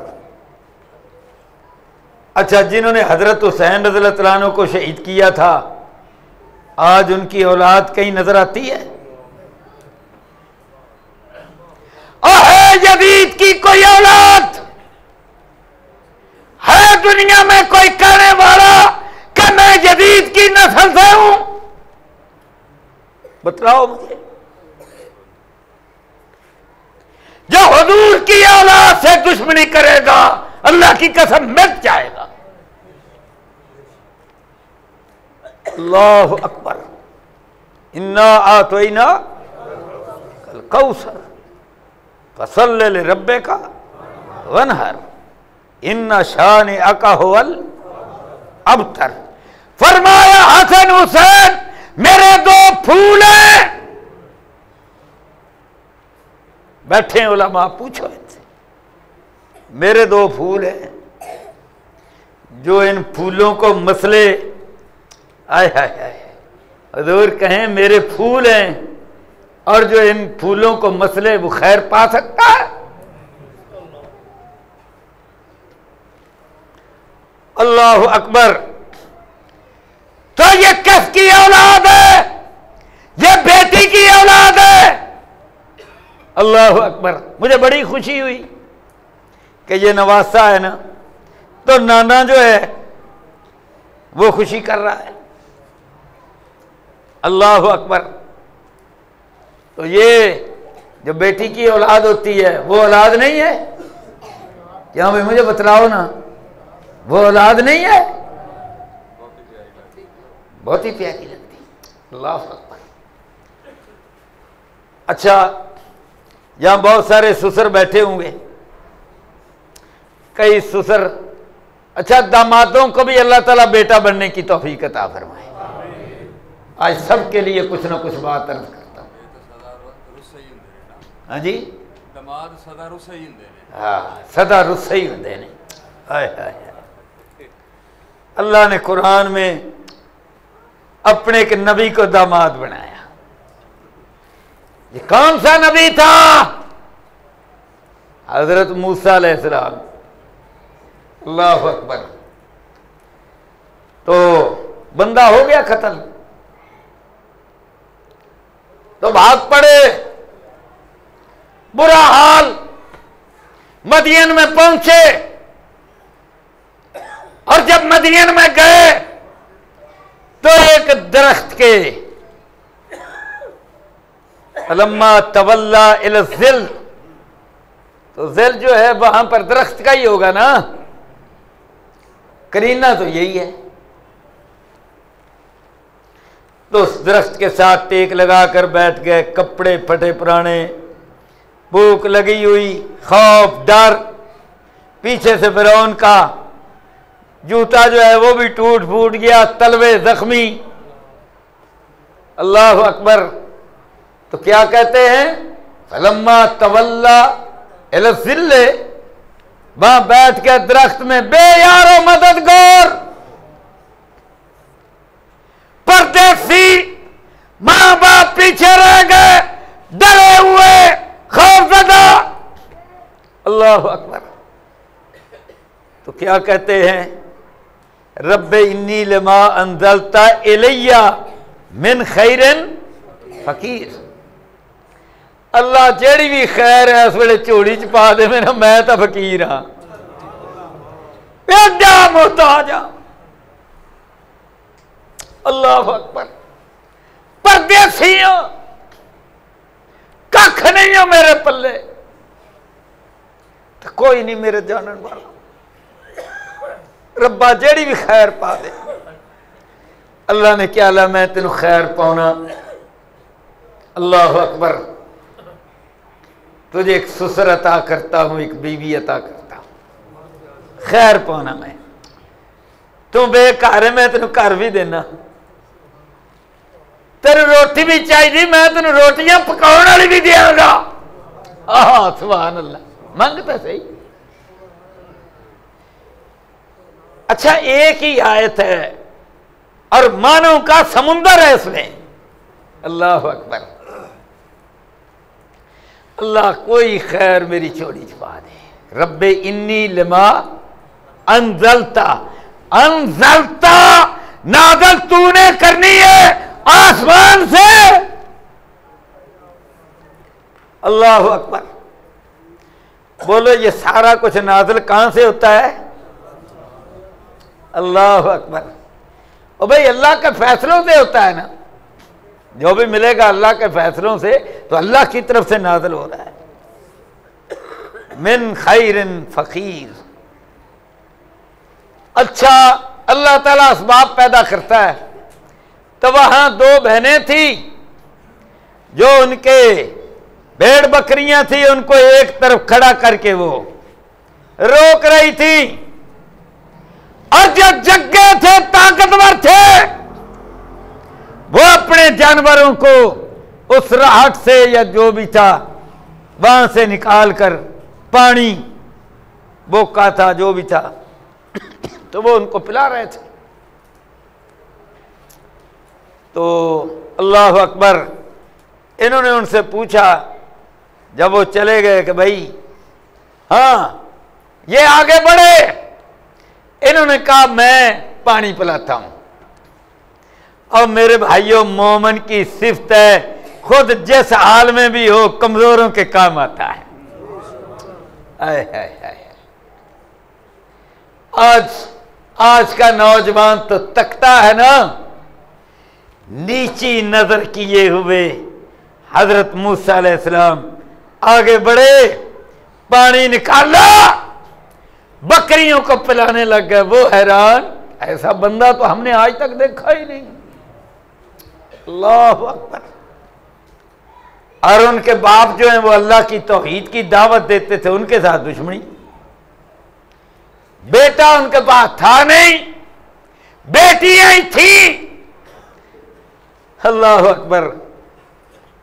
अच्छा, जिन्होंने हजरत हुसैन रज़ियल्लाहु तआला अन्हु को शहीद किया था, आज उनकी औलाद कहीं नजर आती है? है यजीद की कोई औलाद? है दुनिया में कोई कहने वाला कि मैं यजीद की नस्ल से हूं? बतलाओ मुझे। जो हुजूर की औलाद से दुश्मनी करेगा, अल्लाह की कसम मिट जाएगा। अल्लाह अकबर। इन्ना आतैना कल कौसर फसल्लि लिरब्बिका वनहर इन्ना शानिअक हुवल अबतर। फरमाया हसन हुसैन मेरे 2 फूल हैं। बैठे उलमा, पूछो इनसे, मेरे 2 फूल हैं। जो इन फूलों को मसले, आय हाय हाय, हुजूर कहें मेरे फूल हैं, और जो इन फूलों को मसले वो खैर पा सकता है? अल्लाह अकबर। तो ये किसकी औलाद है? ये बेटी की औलाद है। अल्लाह अकबर। मुझे बड़ी खुशी हुई कि ये नवासा है ना, तो नाना जो है वो खुशी कर रहा है। अल्लाह अकबर। तो ये जो बेटी की औलाद होती है वो औलाद नहीं है क्या भाई? मुझे बतलाओ ना, वो औलाद नहीं है? बहुत ही प्यारी लगती है। अल्लाह अकबर। अच्छा, यहां बहुत सारे ससुर बैठे होंगे, कई ससुर। अच्छा, दामादों को भी अल्लाह ताला बेटा बनने की तौफीक अता फरमाए। आज सबके लिए कुछ ना कुछ बात अर्ज करता हूं। हाँ जी, दामाद सदा रुस्सा ही होंदे ने। हाँ, सदा रुस्सा ही होंदे ने। हाय हाय। अल्लाह ने कुरान में अपने एक नबी को दामाद बनाया। ये कौन सा नबी था? हजरत मूसा अलैहिस्सलाम। अल्लाह अकबर। तो बंदा हो गया कत्ल, तो भाग पड़े, बुरा हाल। मदीन में पहुंचे, और जब मदीन में गए तो एक दरख्त के लम्मा तवल्ला इल ज़िल, तो ज़िल जो है वहां पर दरख्त का ही होगा ना, करीना तो यही है। तो उस दरख्त के साथ टेक लगाकर बैठ गए, कपड़े फटे पुराने, भूख लगी हुई, खौफ डर, पीछे से फिरौन का जूता जो है वो भी टूट फूट गया, तलवे जख्मी। अल्लाह अकबर। तो क्या कहते हैं? फलम्मा तवल्ला इल ज़िल, वहां बैठ के दरख्त में बेयारो मददगार परदेसी मां बाप पीछे रह गए, डरे हुए, खौफजदा। अल्लाह अकबर। तो क्या कहते हैं? रब्बे इन्नी लमा अंज़लता इलैया मिन खैरिन फकीर। अल्लाह जेड़ी भी खैर है इस वेले झोली च पा दे मेरा, मैं तो फकीर हाँ, एडा मोहताज हाँ। अल्लाह अकबर। परदेसी हो, कख नहीं हो मेरे पल्ले, तो कोई नहीं मेरे जानन वाला। रब्बा जेड़ी भी खैर पा दे। अल्लाह ने क्या ला, मैं तेन खैर पाना। अल्लाह अकबर। तुझे एक ससुर अता करता हूं, एक बीवी अता करता हूं, खैर पाना मैं। तू बेघर है, मैं तेन घर भी देना। तेरे रोटी भी चाहिए, मैं तेन रोटियां पकाने वाली भी देंगा। आह सुभान अल्लाह, मंग तो सही। अच्छा, एक ही आयत है और मानव का समुंदर है इसमें। अल्लाह अकबर। अल्लाह कोई खैर मेरी चोरी छुपा दे। रब्बे इन्नी लिमा अंजलता, अंजलता नाज़िल तूने करनी है आसमान से। अल्लाह अकबर। बोलो, ये सारा कुछ नाज़िल कहां से होता है? अल्लाह अकबर। और भाई अल्लाह के फैसलों से होता है ना, जो भी मिलेगा अल्लाह के फैसलों से, तो अल्लाह की तरफ से नाज़िल हो रहा है। मिन खैरिन फकीर। अच्छा, अल्लाह ताला असबाब पैदा करता है। तो वहां दो बहनें थी जो उनके भेड़ बकरियां थी, उनको एक तरफ खड़ा करके वो रोक रही थी, और जो जग्गे थे, ताकतवर थे, वो अपने जानवरों को उस राहट से या जो भी था वहां से निकाल कर पानी बोका था जो भी था, तो वो उनको पिला रहे थे। तो अल्लाह अकबर। इन्होंने उनसे पूछा जब वो चले गए कि भाई हाँ ये आगे बढ़े, इन्होंने कहा मैं पानी पिलाता हूं। और मेरे भाइयों, मोमन की सिफ्त है खुद जिस हाल में भी हो कमजोरों के काम आता है। आए हाय हाय। आज का नौजवान तो तकता है ना, नीची नजर किए हुए हजरत मूसा अलैहिस्सलाम आगे बढ़े, पानी निकाला, बकरियों को पिलाने लग गए। वो हैरान, ऐसा बंदा तो हमने आज तक देखा ही नहीं। अल्लाहु अकबर। और उनके बाप जो हैं वो अल्लाह की तौहीद की दावत देते थे, उनके साथ दुश्मनी। बेटा उनके पास था नहीं, बेटियां ही थी। अल्लाह अकबर।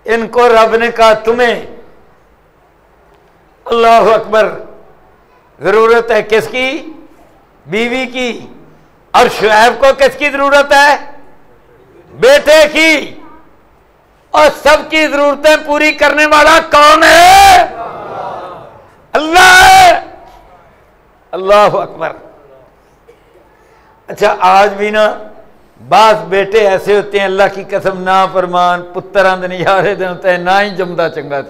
इनको रब ने कहा तुम्हें, अल्लाह अकबर, जरूरत है किसकी? बीवी की। और शुएब को किसकी जरूरत है? बेटे की। और सबकी जरूरतें पूरी करने वाला कौन है? अल्लाह है। अल्लाह अकबर। अच्छा, आज भी ना बास बेटे ऐसे होते हैं, अल्लाह की कसम, ना फरमान, पुत्र अंद निहारे दिन होते हैं, ना ही जमदा चंगा।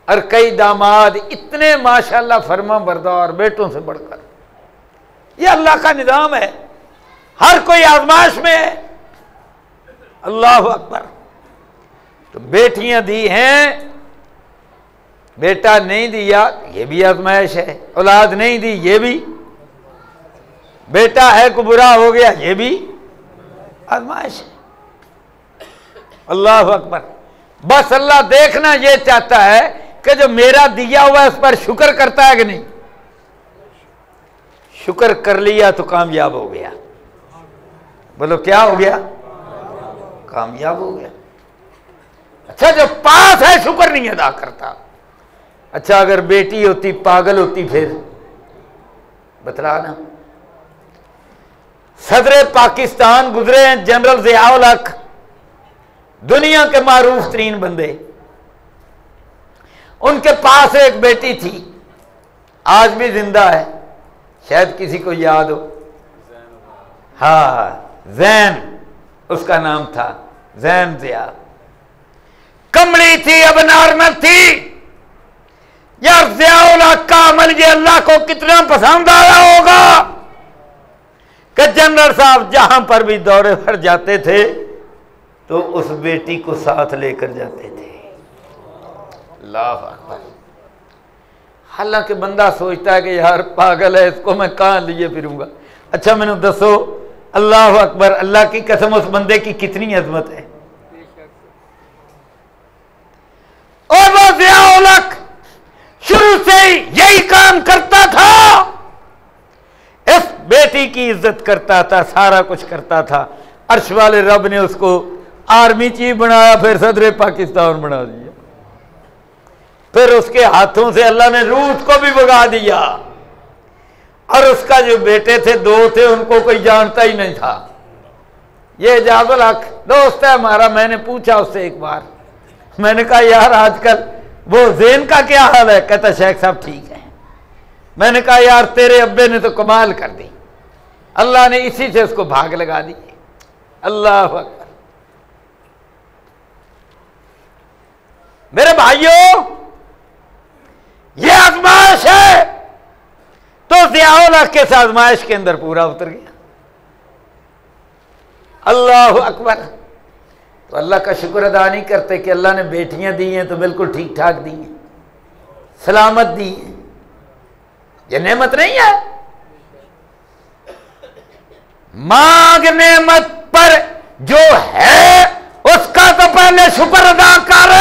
और कई दामाद इतने माशाल्लाह फरमा बरदार, बेटों से बढ़कर। ये अल्लाह का निजाम है, हर कोई आजमाइश में है। अल्लाह अकबर। तो बेटियां दी हैं, बेटा नहीं दिया, ये भी आजमाइश है। औलाद नहीं दी, ये भी। बेटा है को बुरा हो गया, ये भी आजमाइश है। अल्लाह अकबर। बस अल्लाह देखना ये चाहता है कि जो मेरा दिया हुआ है उस पर शुक्र करता है कि नहीं। शुक्र कर लिया तो कामयाब हो गया। बोलो क्या हो गया? कामयाब हो गया। अच्छा, जो पास है शुक्र नहीं अदा करता। अच्छा, अगर बेटी होती पागल होती फिर बतलाना। सदर पाकिस्तान गुजरे हैं जनरल ज़ियाउल हक, दुनिया के मारूफ तरीन बंदे। उनके पास एक बेटी थी, आज भी जिंदा है, शायद किसी को याद हो। हाँ, जैन उसका नाम था, जैन ज़िया। कमली थी, अब नॉर्मल थी। यार ज़ियाउल हक का अमल ये अल्लाह को कितना पसंद आया होगा कि जनरल साहब जहां पर भी दौरे पर जाते थे तो उस बेटी को साथ लेकर जाते थे। अल्लाह अकबर। हालांकि बंदा सोचता है कि यार पागल है, इसको मैं कहां लिए फिरूंगा। अच्छा, मैंने दसो, अल्लाह अकबर, अल्लाह की कसम, उस बंदे की कितनी अजमत है। और वो ज़ियाउल हक शुरू से ही यही काम करता था, इस बेटी की इज्जत करता था, सारा कुछ करता था। अर्श वाले रब ने उसको आर्मी चीफ बनाया, फिर सदर पाकिस्तान बना दिया। फिर उसके हाथों से अल्लाह ने रूस को भी भगा दिया। और उसका जो बेटे थे, दो थे, उनको कोई जानता ही नहीं था। ये ज़ियाउल हक दोस्त है हमारा। मैंने पूछा उससे एक बार, मैंने कहा यार आजकल वो ज़ेन का क्या हाल है? कहता शेख साहब ठीक है। मैंने कहा यार तेरे अब्बे ने तो कमाल कर दी, अल्लाह ने इसी से उसको भाग लगा दी। अल्लाह अकबर। मेरे भाइयों, ये आजमाइश है, तो ज़ियाउल हक के आजमाइश के अंदर पूरा उतर गया। अल्लाह अकबर। तो अल्लाह का शुक्र अदा नहीं करते कि अल्लाह ने बेटियां दी हैं तो बिल्कुल ठीक ठाक दी हैं, सलामत दी हैं। ये नेमत नहीं है। मांग नेमत पर जो है उसका तो पहले शुक्र अदा कर,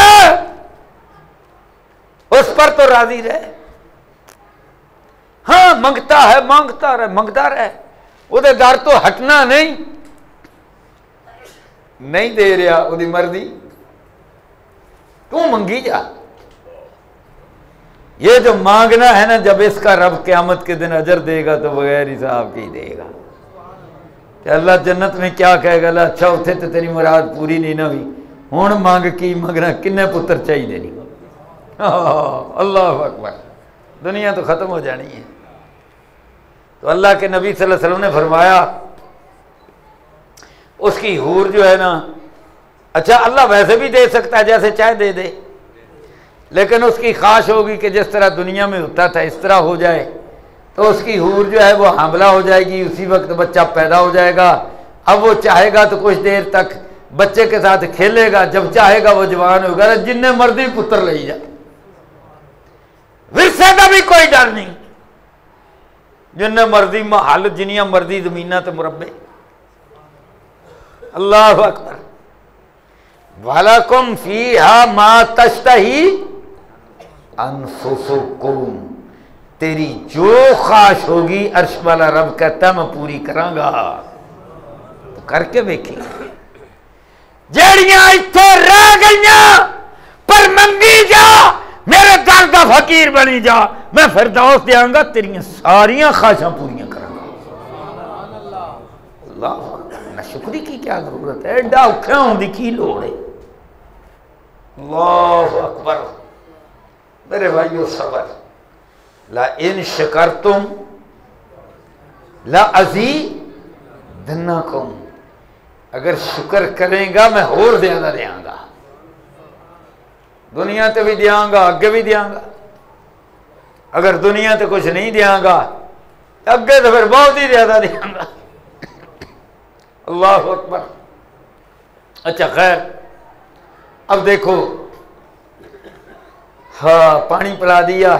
उस पर तो राजी रहे। हाँ, मंगता है, मांगता रहे, मंगता रहे, उधर दर तो हटना नहीं। नहीं दे रहा, उदी मर्जी, तू मंगी जा। ये जो मांगना है ना, जब इसका रब क़यामत के दिन अजर देगा तो बगैर हिसाब के ही देगा। कि अल्लाह जन्नत में क्या कहेगा? अल्लाह अच्छा उथे तो तेरी मुराद पूरी नहीं ना हुई, हुण मंग की मंगना, किन्ने पुत्र चाहिए नहीं। अल्लाह अकबर। दुनिया तो खत्म हो जानी है। तो अल्लाह के नबी सल्लल्लाहु अलैहि वसल्लम ने फरमाया, उसकी हूर जो है ना, अच्छा, अल्लाह वैसे भी दे सकता है, जैसे चाहे दे दे, लेकिन उसकी ख्वाहिश होगी कि जिस तरह दुनिया में होता था इस तरह हो जाए, तो उसकी हूर जो है वो हामला हो जाएगी, उसी वक्त बच्चा पैदा हो जाएगा। अब वो चाहेगा तो कुछ देर तक बच्चे के साथ खेलेगा, जब चाहेगा वो जवान होगा, जिन्ने मर्जी पुत्र ले जा, विरसे का भी कोई डर नहीं, जिन्ने मर्जी महल जिनिया मर्जी जमीना तो मुरब्बे। अल्लाह अकबर। वलकुम फीहा मा तश्तही अनफुसुकुम, तेरी जो ख्वाहिश होगी अर्श वाला रब कहता मैं पूरी करांगा। तो करके देखी, जेड़ियां इत्थे रह गईयां पर मंगी जा, मेरे दर का फकीर बनी जा, मैं फिरदौस देंगा, तेरियां सारियां ख्वाहिशां पूरी करांगा। अल्लाह, ना शुक्री की क्या जरूरत है, एडा औखा होने की लोड़ है। अल्लाह अकबर। मेरे भाइयों सबर, ला इन शकरतुम ला अज़ीदन्नकुम, अगर शुक्र करेगा मैं और ज्यादा देंगा, दुनिया तो भी देंगा, अगे भी देंगा। अगर दुनिया तो कुछ नहीं देंगा, अगे तो फिर बहुत ही ज्यादा देंगा। अल्लाह अकबर। अच्छा खैर, अब देखो, हाँ पानी पिला दिया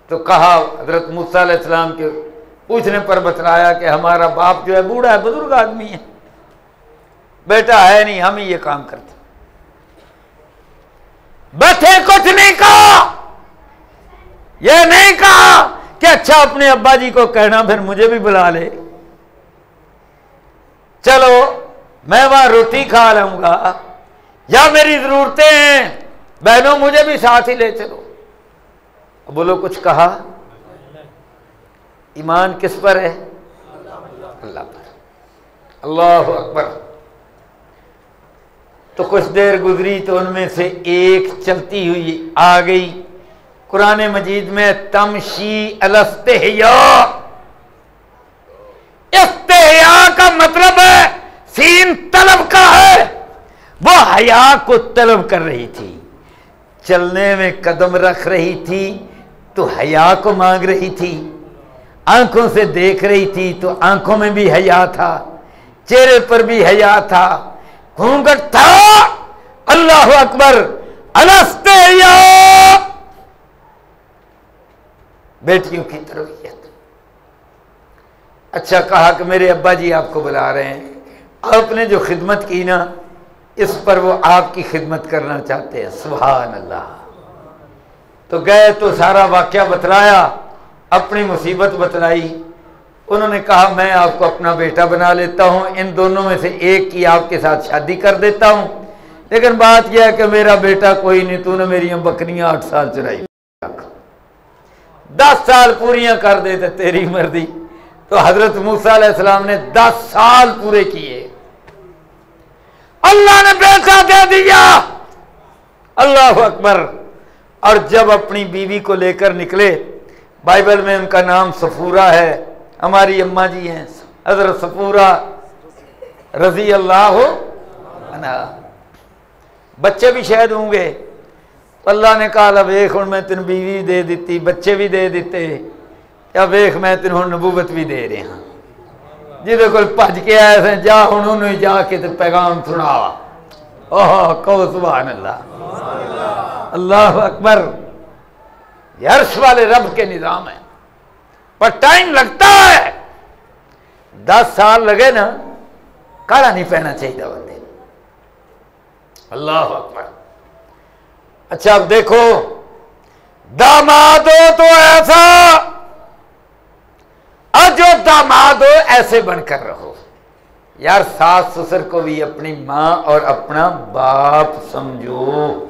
तो कहा, हजरत मूसा अलैहिस्सलाम के पूछने पर बतलाया कि हमारा बाप जो है बूढ़ा है, बुजुर्ग आदमी है, बेटा है नहीं, हम ही ये काम करते। बैठे कुछ नहीं कहा, ये नहीं कहा कि अच्छा अपने अब्बा जी को कहना फिर मुझे भी बुला ले, चलो मैं वहां रोटी खा लूंगा, या मेरी जरूरतें हैं बहनों मुझे भी साथ ही ले चलो। बोलो कुछ कहा? ईमान किस पर है? अल्लाह पर। अल्लाह अकबर। तो कुछ देर गुजरी तो उनमें से एक चलती हुई आ गई। कुरान मजीद में तमशी अलस्तेहया, इस्तेहया का मतलब है सीन तलब का है, वो हया को तलब कर रही थी, चलने में कदम रख रही थी तो हया को मांग रही थी, आंखों से देख रही थी तो आंखों में भी हया था, चेहरे पर भी हया था, घूंघट था। अल्लाह अकबर। अलस्तेहया, बेटियों की तरबियत। अच्छा कहा कि मेरे अब्बा जी आपको बुला रहे हैं, आपने जो खिदमत की ना इस पर वो आपकी खिदमत करना चाहते हैं। सुभान अल्लाह। तो गए तो सारा वाकया बतलाया, अपनी मुसीबत बतलाई। उन्होंने कहा मैं आपको अपना बेटा बना लेता हूं, इन दोनों में से एक की आपके साथ शादी कर देता हूं, लेकिन बात यह है कि मेरा बेटा कोई नहीं, तूने मेरी बकरियां 8 साल चराई, 10 साल पूरियां कर दे तो तेरी मर्जी। तो हजरत मूसा अलैहिस्सलाम ने 10 साल पूरे किए, अल्लाह ने बेटा दे दिया। अल्लाह अकबर। और जब अपनी बीवी को लेकर निकले, बाइबल में उनका नाम सफूरा है, हमारी अम्मा जी हैं हजरत सफूरा रजी अल्लाह अन्हा। बच्चे भी शायद होंगे। अल्लाह ने कहा वेख हुण मैं तेन बीवी दे दी, बच्चे भी दे दिते, या वेख मैं तेन हुण नबूवत भी दे रहा, जिदे कोल भज के आया से जा हुण उन्होंने जाके ते पैगाम सुना। ओह कहो सुभान अल्लाह। अल्लाह अकबर। अर्श वाले रब के निजाम है, पर टाइम लगता है। 10 साल लगे ना, काला नहीं पहना चाहिए बंदे। अल्लाह अकबर। अच्छा अब देखो, दामाद हो तो ऐसा, और जो दामाद हो ऐसे बनकर रहो। यार सास ससुर को भी अपनी मां और अपना बाप समझो।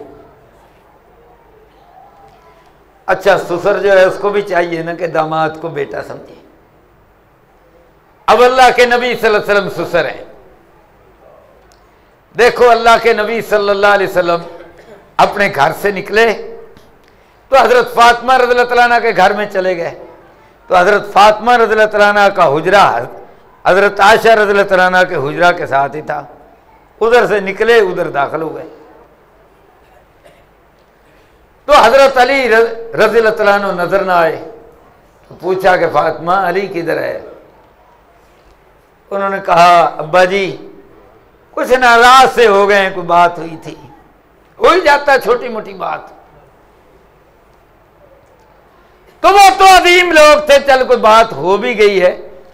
अच्छा ससुर जो है उसको भी चाहिए ना कि दामाद को बेटा समझे। अब अल्लाह के नबी सल्लल्लाहु अलैहि वसल्लम ससुर हैं। देखो अल्लाह के नबी सल्लल्लाहु अलैहि वसल्लम अपने घर से निकले तो हजरत फातिमा रज़ियल्लाहु तआला अन्हा के घर में चले गए। तो हजरत फातिमा रज़ियल्लाहु तआला अन्हा का हुजरा हजरत आयशा रज़ियल्लाहु तआला अन्हा के हुजरा के साथ ही था। उधर से निकले, उधर दाखिल हो गए। तो हजरत अली रज़ियल्लाहु अन्हु नजर ना आए, तो पूछा कि फातिमा अली किधर है? उन्होंने कहा अब्बा जी कुछ नाराज से हो गए, कोई बात हुई थी, हो ही जाता छोटी मोटी बात। तो वो तो अजीम लोग थे, चल कोई बात हो भी गई है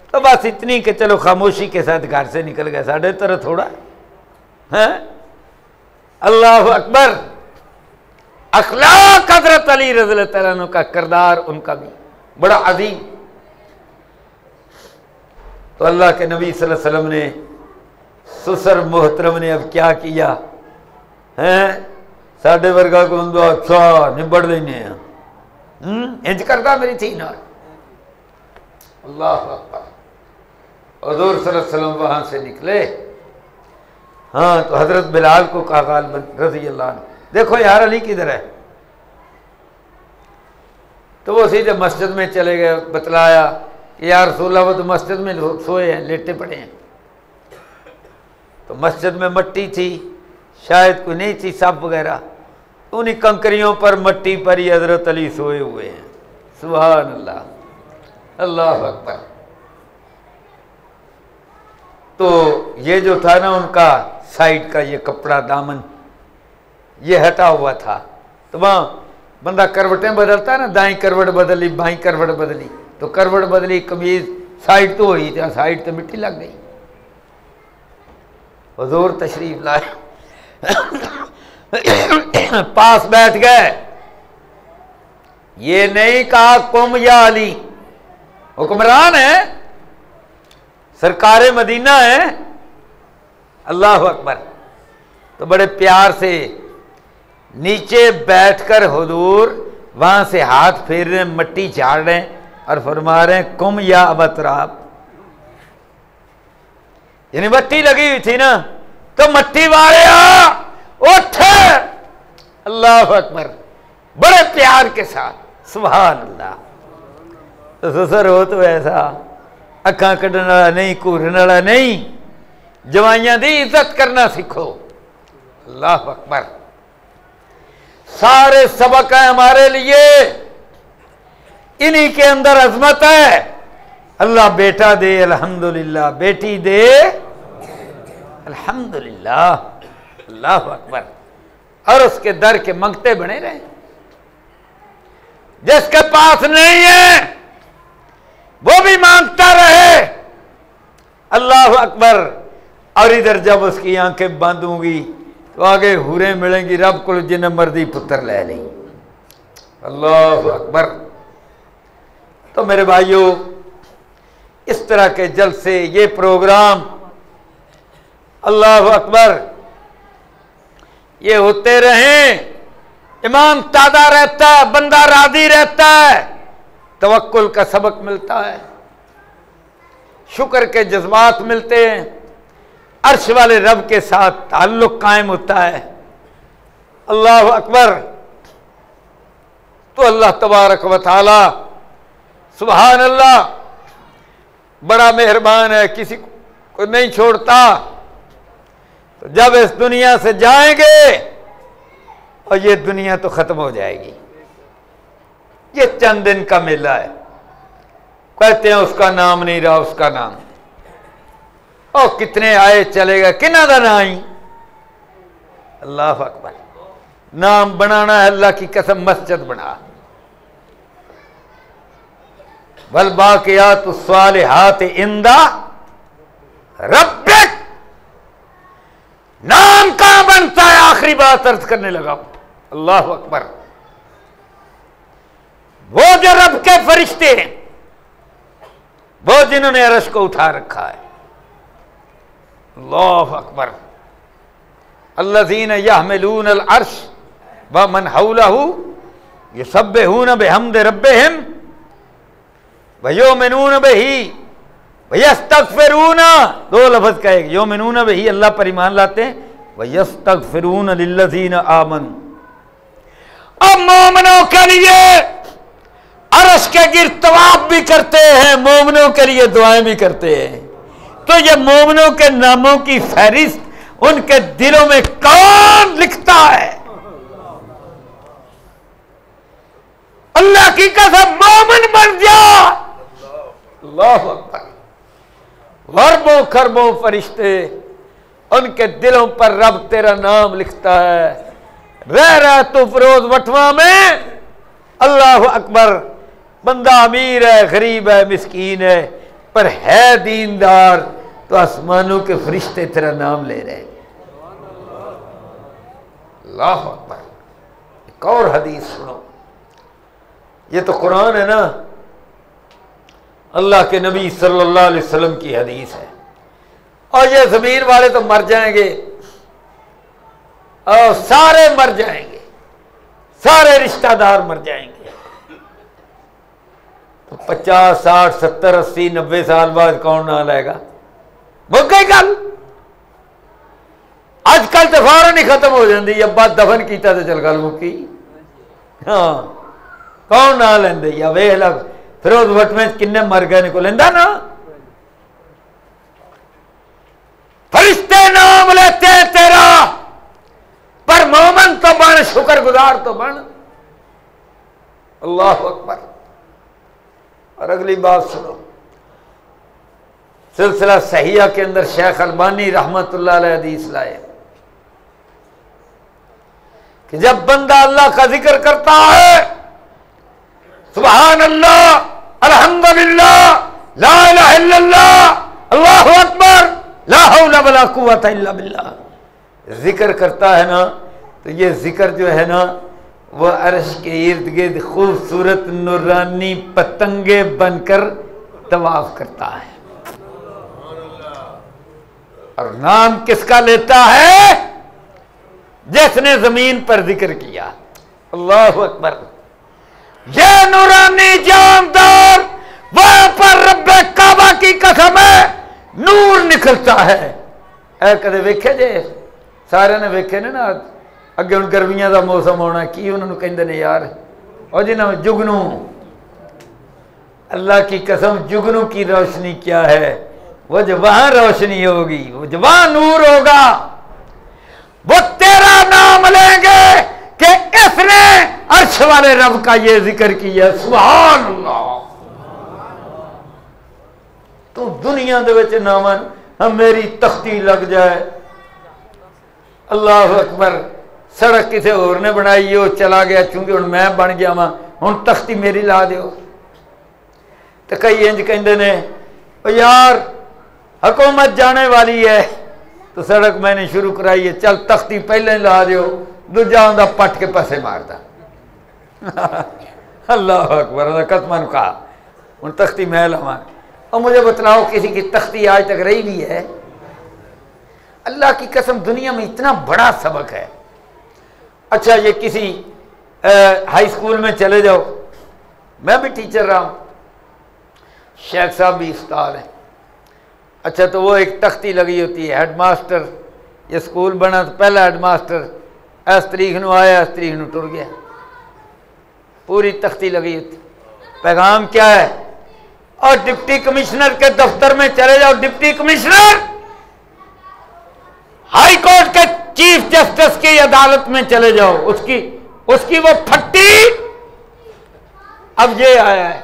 तो बस इतनी कि चलो खामोशी के साथ घर से निकल गए, साढ़े तरह थोड़ा है। अल्लाह अकबर। अखलाक हज़रत अली रज़ियल्लाहु अन्हु का किरदार उनका भी बड़ा अजीम। तो अल्लाह के नबी सल्लल्लाहु अलैहि वसल्लम ने सुसर मोहतरम ने अब क्या किया है, साढ़े वर्गा को अच्छा निबड़ लेने इंज करता मेरी थी ना। अल्लाह अकबर। हुज़ूर सल्लल्लाहु अलैहि वसल्लम वहां से निकले। हाँ, तो हजरत बिलाल को कहा गालिबन रज़ियल्लाहु अन्हु, देखो यार अली किधर है? तो वो सीधे मस्जिद में चले गए, बतलाया कि यार रसूलल्लाह वो तो मस्जिद में सोए हैं, लेटे पड़े हैं। तो मस्जिद में मट्टी थी, शायद कोई नहीं थी सांप वगैरह, उन्हीं कंकरियों पर मट्टी पर ही हजरत अली सोए हुए हैं। सुभान अल्लाह, अल्लाह अकबर। तो ये जो था ना उनका साइड का ये कपड़ा दामन ये हटा हुआ था, तो वहाँ बंदा करवटें बदलता है ना, दाई करवट बदली बाई करवट बदली, तो करवट बदली कमीज साइड तो हुई थी, साइड तो मिट्टी लग गई। हुजूर तशरीफ लाए पास बैठ गए। ये नहीं कहा कुम या अली, हुक्मरान है, सरकारे मदीना है। अल्लाह अकबर। तो बड़े प्यार से नीचे बैठकर हुजूर वहां से हाथ फेर रहे, मट्टी झाड़ रहे और फरमा रहे हैं कुम या अबतराब। यानी मट्टी लगी हुई थी ना, तो मट्टी वाले उठ। अल्लाह अकबर। बड़े प्यार के साथ। सुभान अल्लाह। तो ससुर हो तो ऐसा अखा कढ़ने वाला नहीं, घूरने वाला नहीं, जवाइयां दी इज्जत करना सीखो। अल्लाह अकबर। सारे सबक है हमारे लिए, इन्हीं के अंदर अजमत है। अल्लाह बेटा दे अल्हम्दुलिल्लाह, बेटी दे अल्हम्दुलिल्लाह। अल्लाह अकबर। और उसके दर के मंगते बने रहे। जिसके पास नहीं है वो भी मांगता रहे। अल्लाह अकबर। और इधर जब उसकी आंखें बंद होंगी तो आगे हुरें मिलेंगी, रब को जिन्हें मर्जी पुत्र ले ली। अल्लाह अकबर। तो मेरे भाइयों, इस तरह के जलसे, ये प्रोग्राम, अल्लाह अकबर, ये होते रहें। ईमान ताज़ा रहता है, बंदा राजी रहता है, तवक्कुल का सबक मिलता है, शुक्र के जज्बात मिलते हैं, अर्श वाले रब के साथ ताल्लुक कायम होता है। अल्लाह अकबर। तो अल्लाह तबारक व तआला सुभान अल्लाह बड़ा मेहरबान है, किसी को नहीं छोड़ता। तो जब इस दुनिया से जाएंगे और ये दुनिया तो खत्म हो जाएगी, ये चंद दिन का मेला है। कहते हैं उसका नाम नहीं रहा, उसका नाम, और कितने आए चले गए, किना दा ना आई। अल्लाह अकबर। नाम बनाना है, अल्लाह की कसम मस्जिद बना। वल बाक़ियातुस सालिहात इंदा रब्बिक। नाम कहां बनता है, आखिरी बात अर्ज करने लगा। अल्लाह अकबर। वो जो रब के फरिश्ते हैं, वो जिन्होंने अर्श को उठा रखा है। अल्लाह अकबर। अल्लज़ीन यहमिलून अल अर्श व मन हौलहू युसब्बिहून बिहम्दि रब्बिहिम व युमिनून बिही व यस्तगफिरून। दो लफ्ज़ कहेंगे, युमिनून बिही, अल्लाह पर ईमान लाते हैं, व यस्तगफिरून लिल्लज़ीन आमनू। अब मोमिनों के लिए अर्श के गिर्द तवाफ भी करते हैं, मोमिनों के लिए दुआएं भी करते हैं। तो ये मोमिनों के नामों की फहरिस्त उनके दिलों में कौन लिखता है? अल्लाह की कसम मोमिन बन जा। अल्लाह अकबर। अरबों खरबों फरिश्ते उनके दिलों पर रब तेरा नाम लिखता है। रह रहा तो फिरोज वटवा में अल्लाह अकबर, बंदा अमीर है, गरीब है, मिस्कीन है, पर है दीनदार, तो आसमानों के फरिश्ते तेरा नाम ले रहे। अल्लाह अकबर। एक और हदीस सुनो, ये तो कुरान है ना, अल्लाह के नबी सल्लल्लाहु अलैहि वसल्लम की हदीस है। और ये ज़मीन वाले तो मर जाएंगे और सारे मर जाएंगे, सारे रिश्तेदार मर जाएंगे, तो 50, 60, 70, 80, 90 साल बाद कौन ना लाएगा? मुक गई गल। अजकल तो फौरन ही खत्म हो जाती, अब्बा दफन किया तो चल गल मुक्की। हाँ, कौन ना लेंदे? या वेख ला फिरोज वट में किन्ने मर गए ने को लेंदा ना। फरिश्ते नाम लेते तेरा, पर मोमन तो बन, शुक्रगुजार तो बन। अल्लाह अकबर। और अगली बात सुनो, सिलसिला सहिया के अंदर शेख अलबानी रहमतुल्लाह अलैह हदीस लाए कि जब बंदा अल्लाह का जिक्र करता है, सुभान अल्लाह, अल्हम्दुलिल्लाह, ला इलाहा इल्लल्लाह, अल्लाहु अकबर, ला हौला वला कुव्वता इल्ला बिल्लाह, जिक्र करता है ना, तो ये जिक्र जो है ना, वह अर्श के इर्द गिर्द खूबसूरत नूरानी पतंगे बनकर तवाफ करता है। और नाम किसका लेता है? जिसने जमीन पर जिक्र किया। अल्लाह अकबर। ये नूरानी जानदार, वहां पर रब्बे काबा की कसम है, नूर निकलता है। ऐ कदे वेखे जे? सारे ने वेखे ने ना। अगे हुण गर्मियां का मौसम होना, की उन्होंने कहते हैं यार, और जिन्होंने जुगनू, अल्लाह की कसम, जुगनू की रोशनी क्या है? वो जो वहां रोशनी होगी, वो जो वहां नूर होगा, वो तेरा नाम लेंगे कि इसने अर्श वाले रब का ये जिक्र किया। सुभान अल्लाह। तो दुनिया दे विच नामन हम मेरी तख्ती लग जाए, अल्लाह अकबर, सड़क किसी होर ने बनाई, वो चला गया, चूंकि हुण मैं बन गया वा, हुण तख्ती मेरी ला दिओ। तो कई इंज कहंदे ने, यार हुकूमत जाने वाली है तो सड़क मैंने शुरू कराई है, चल तख्ती पहले ही ला दिओ, दूजा आंदा पट के पासे मारदा। अल्लाह अकबर। कसमन कहा हुण तख्ती मैं लावां। और मुझे बतलाओ, किसी की तख्ती आज तक रही भी है? अल्लाह की कसम, दुनिया में इतना बड़ा सबक है। अच्छा, ये किसी हाई स्कूल में चले जाओ, मैं भी टीचर रहा हूँ, शेख साहब भी उस्ताद हैं। अच्छा, तो वो एक तख्ती लगी होती है, हेडमास्टर, ये स्कूल बना तो पहला हेडमास्टर इस तरीक नूं आया, इस तरीक नूं टुर गया, पूरी तख्ती लगी होती। पैगाम क्या है? और डिप्टी कमिश्नर के दफ्तर में चले जाओ, डिप्टी कमिश्नर, हाई कोर्ट के चीफ जस्टिस की अदालत में चले जाओ, उसकी वो फट्टी, अब ये आया है,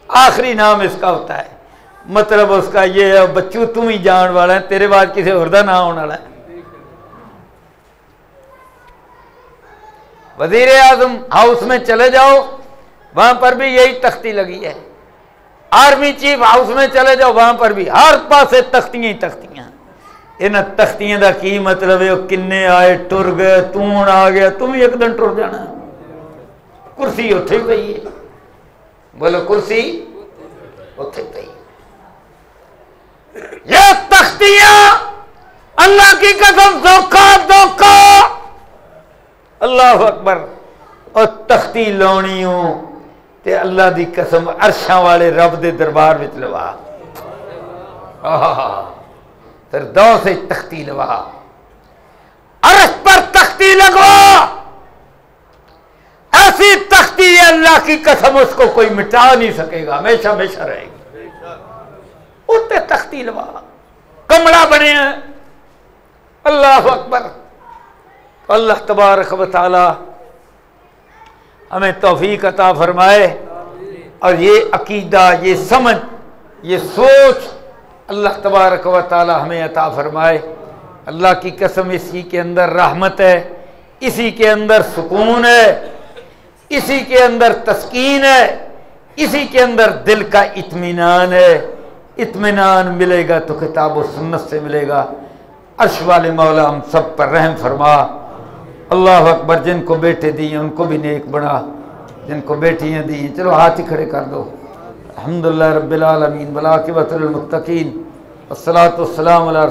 आखिरी नाम इसका होता है, मतलब उसका ये है, बच्चू तुम ही जान वाला है, तेरे बाद किसी और दा नाम होने वाला है। वजीर आजम हाउस में चले जाओ, वहां पर भी यही तख्ती लगी है। आर्मी चीफ हाउस में चले जाओ, वहां पर भी हर पासे तख्तियां ही तख्तियां। इन्ह तख्तियां का की मतलब है? किन्ने आए, टुर गए, तू आ गया, तुम ही एक दिन टुर जाना। कुर्सी उत्थे ही पई है, बोलो कुर्सी उत्थे पई। ये तख्तियां, अल्लाह की कसम, धोखा धोखा। अल्लाह अकबर। और तख्ती लाउणी हो ते अल्लाह की कसम, अरशां वाले रब दे दरबार विच लवा, फिर दो से तख्ती लवा, अर्श पर तख्ती लगवा, ऐसी तख्ती है अल्लाह की कसम, उसको कोई मिटा नहीं सकेगा, हमेशा हमेशा रहेगी। उत्ते तख्ती लवा, कमरा बने, अल्लाह अकबर। तो अल्लाह तबारक व तआला हमें तौफीक अता फरमाए और ये अकीदा, ये समझ, ये सोच अल्लाह तबारक व तआला हमें अता फरमाए। अल्लाह की कसम, इसी के अंदर रहमत है, इसी के अंदर सुकून है, इसी के अंदर तस्कीन है, इसी के अंदर दिल का इत्मीनान है। इत्मीनान मिलेगा तो किताब और सुन्नत से मिलेगा। अर्श वाले मौला हम सब पर रहम फरमा। अल्लाह अकबर। जिनको बेटे दिए उनको भी नेक बना, जिनको बेटियां दी, चलो हाथ ही खड़े कर दो। अल्हम्दुलिल्लाह रब्बिल आलमीन वल आक़िबतुल मुत्तक़ीन, अस्सलातु वस्सलामु अला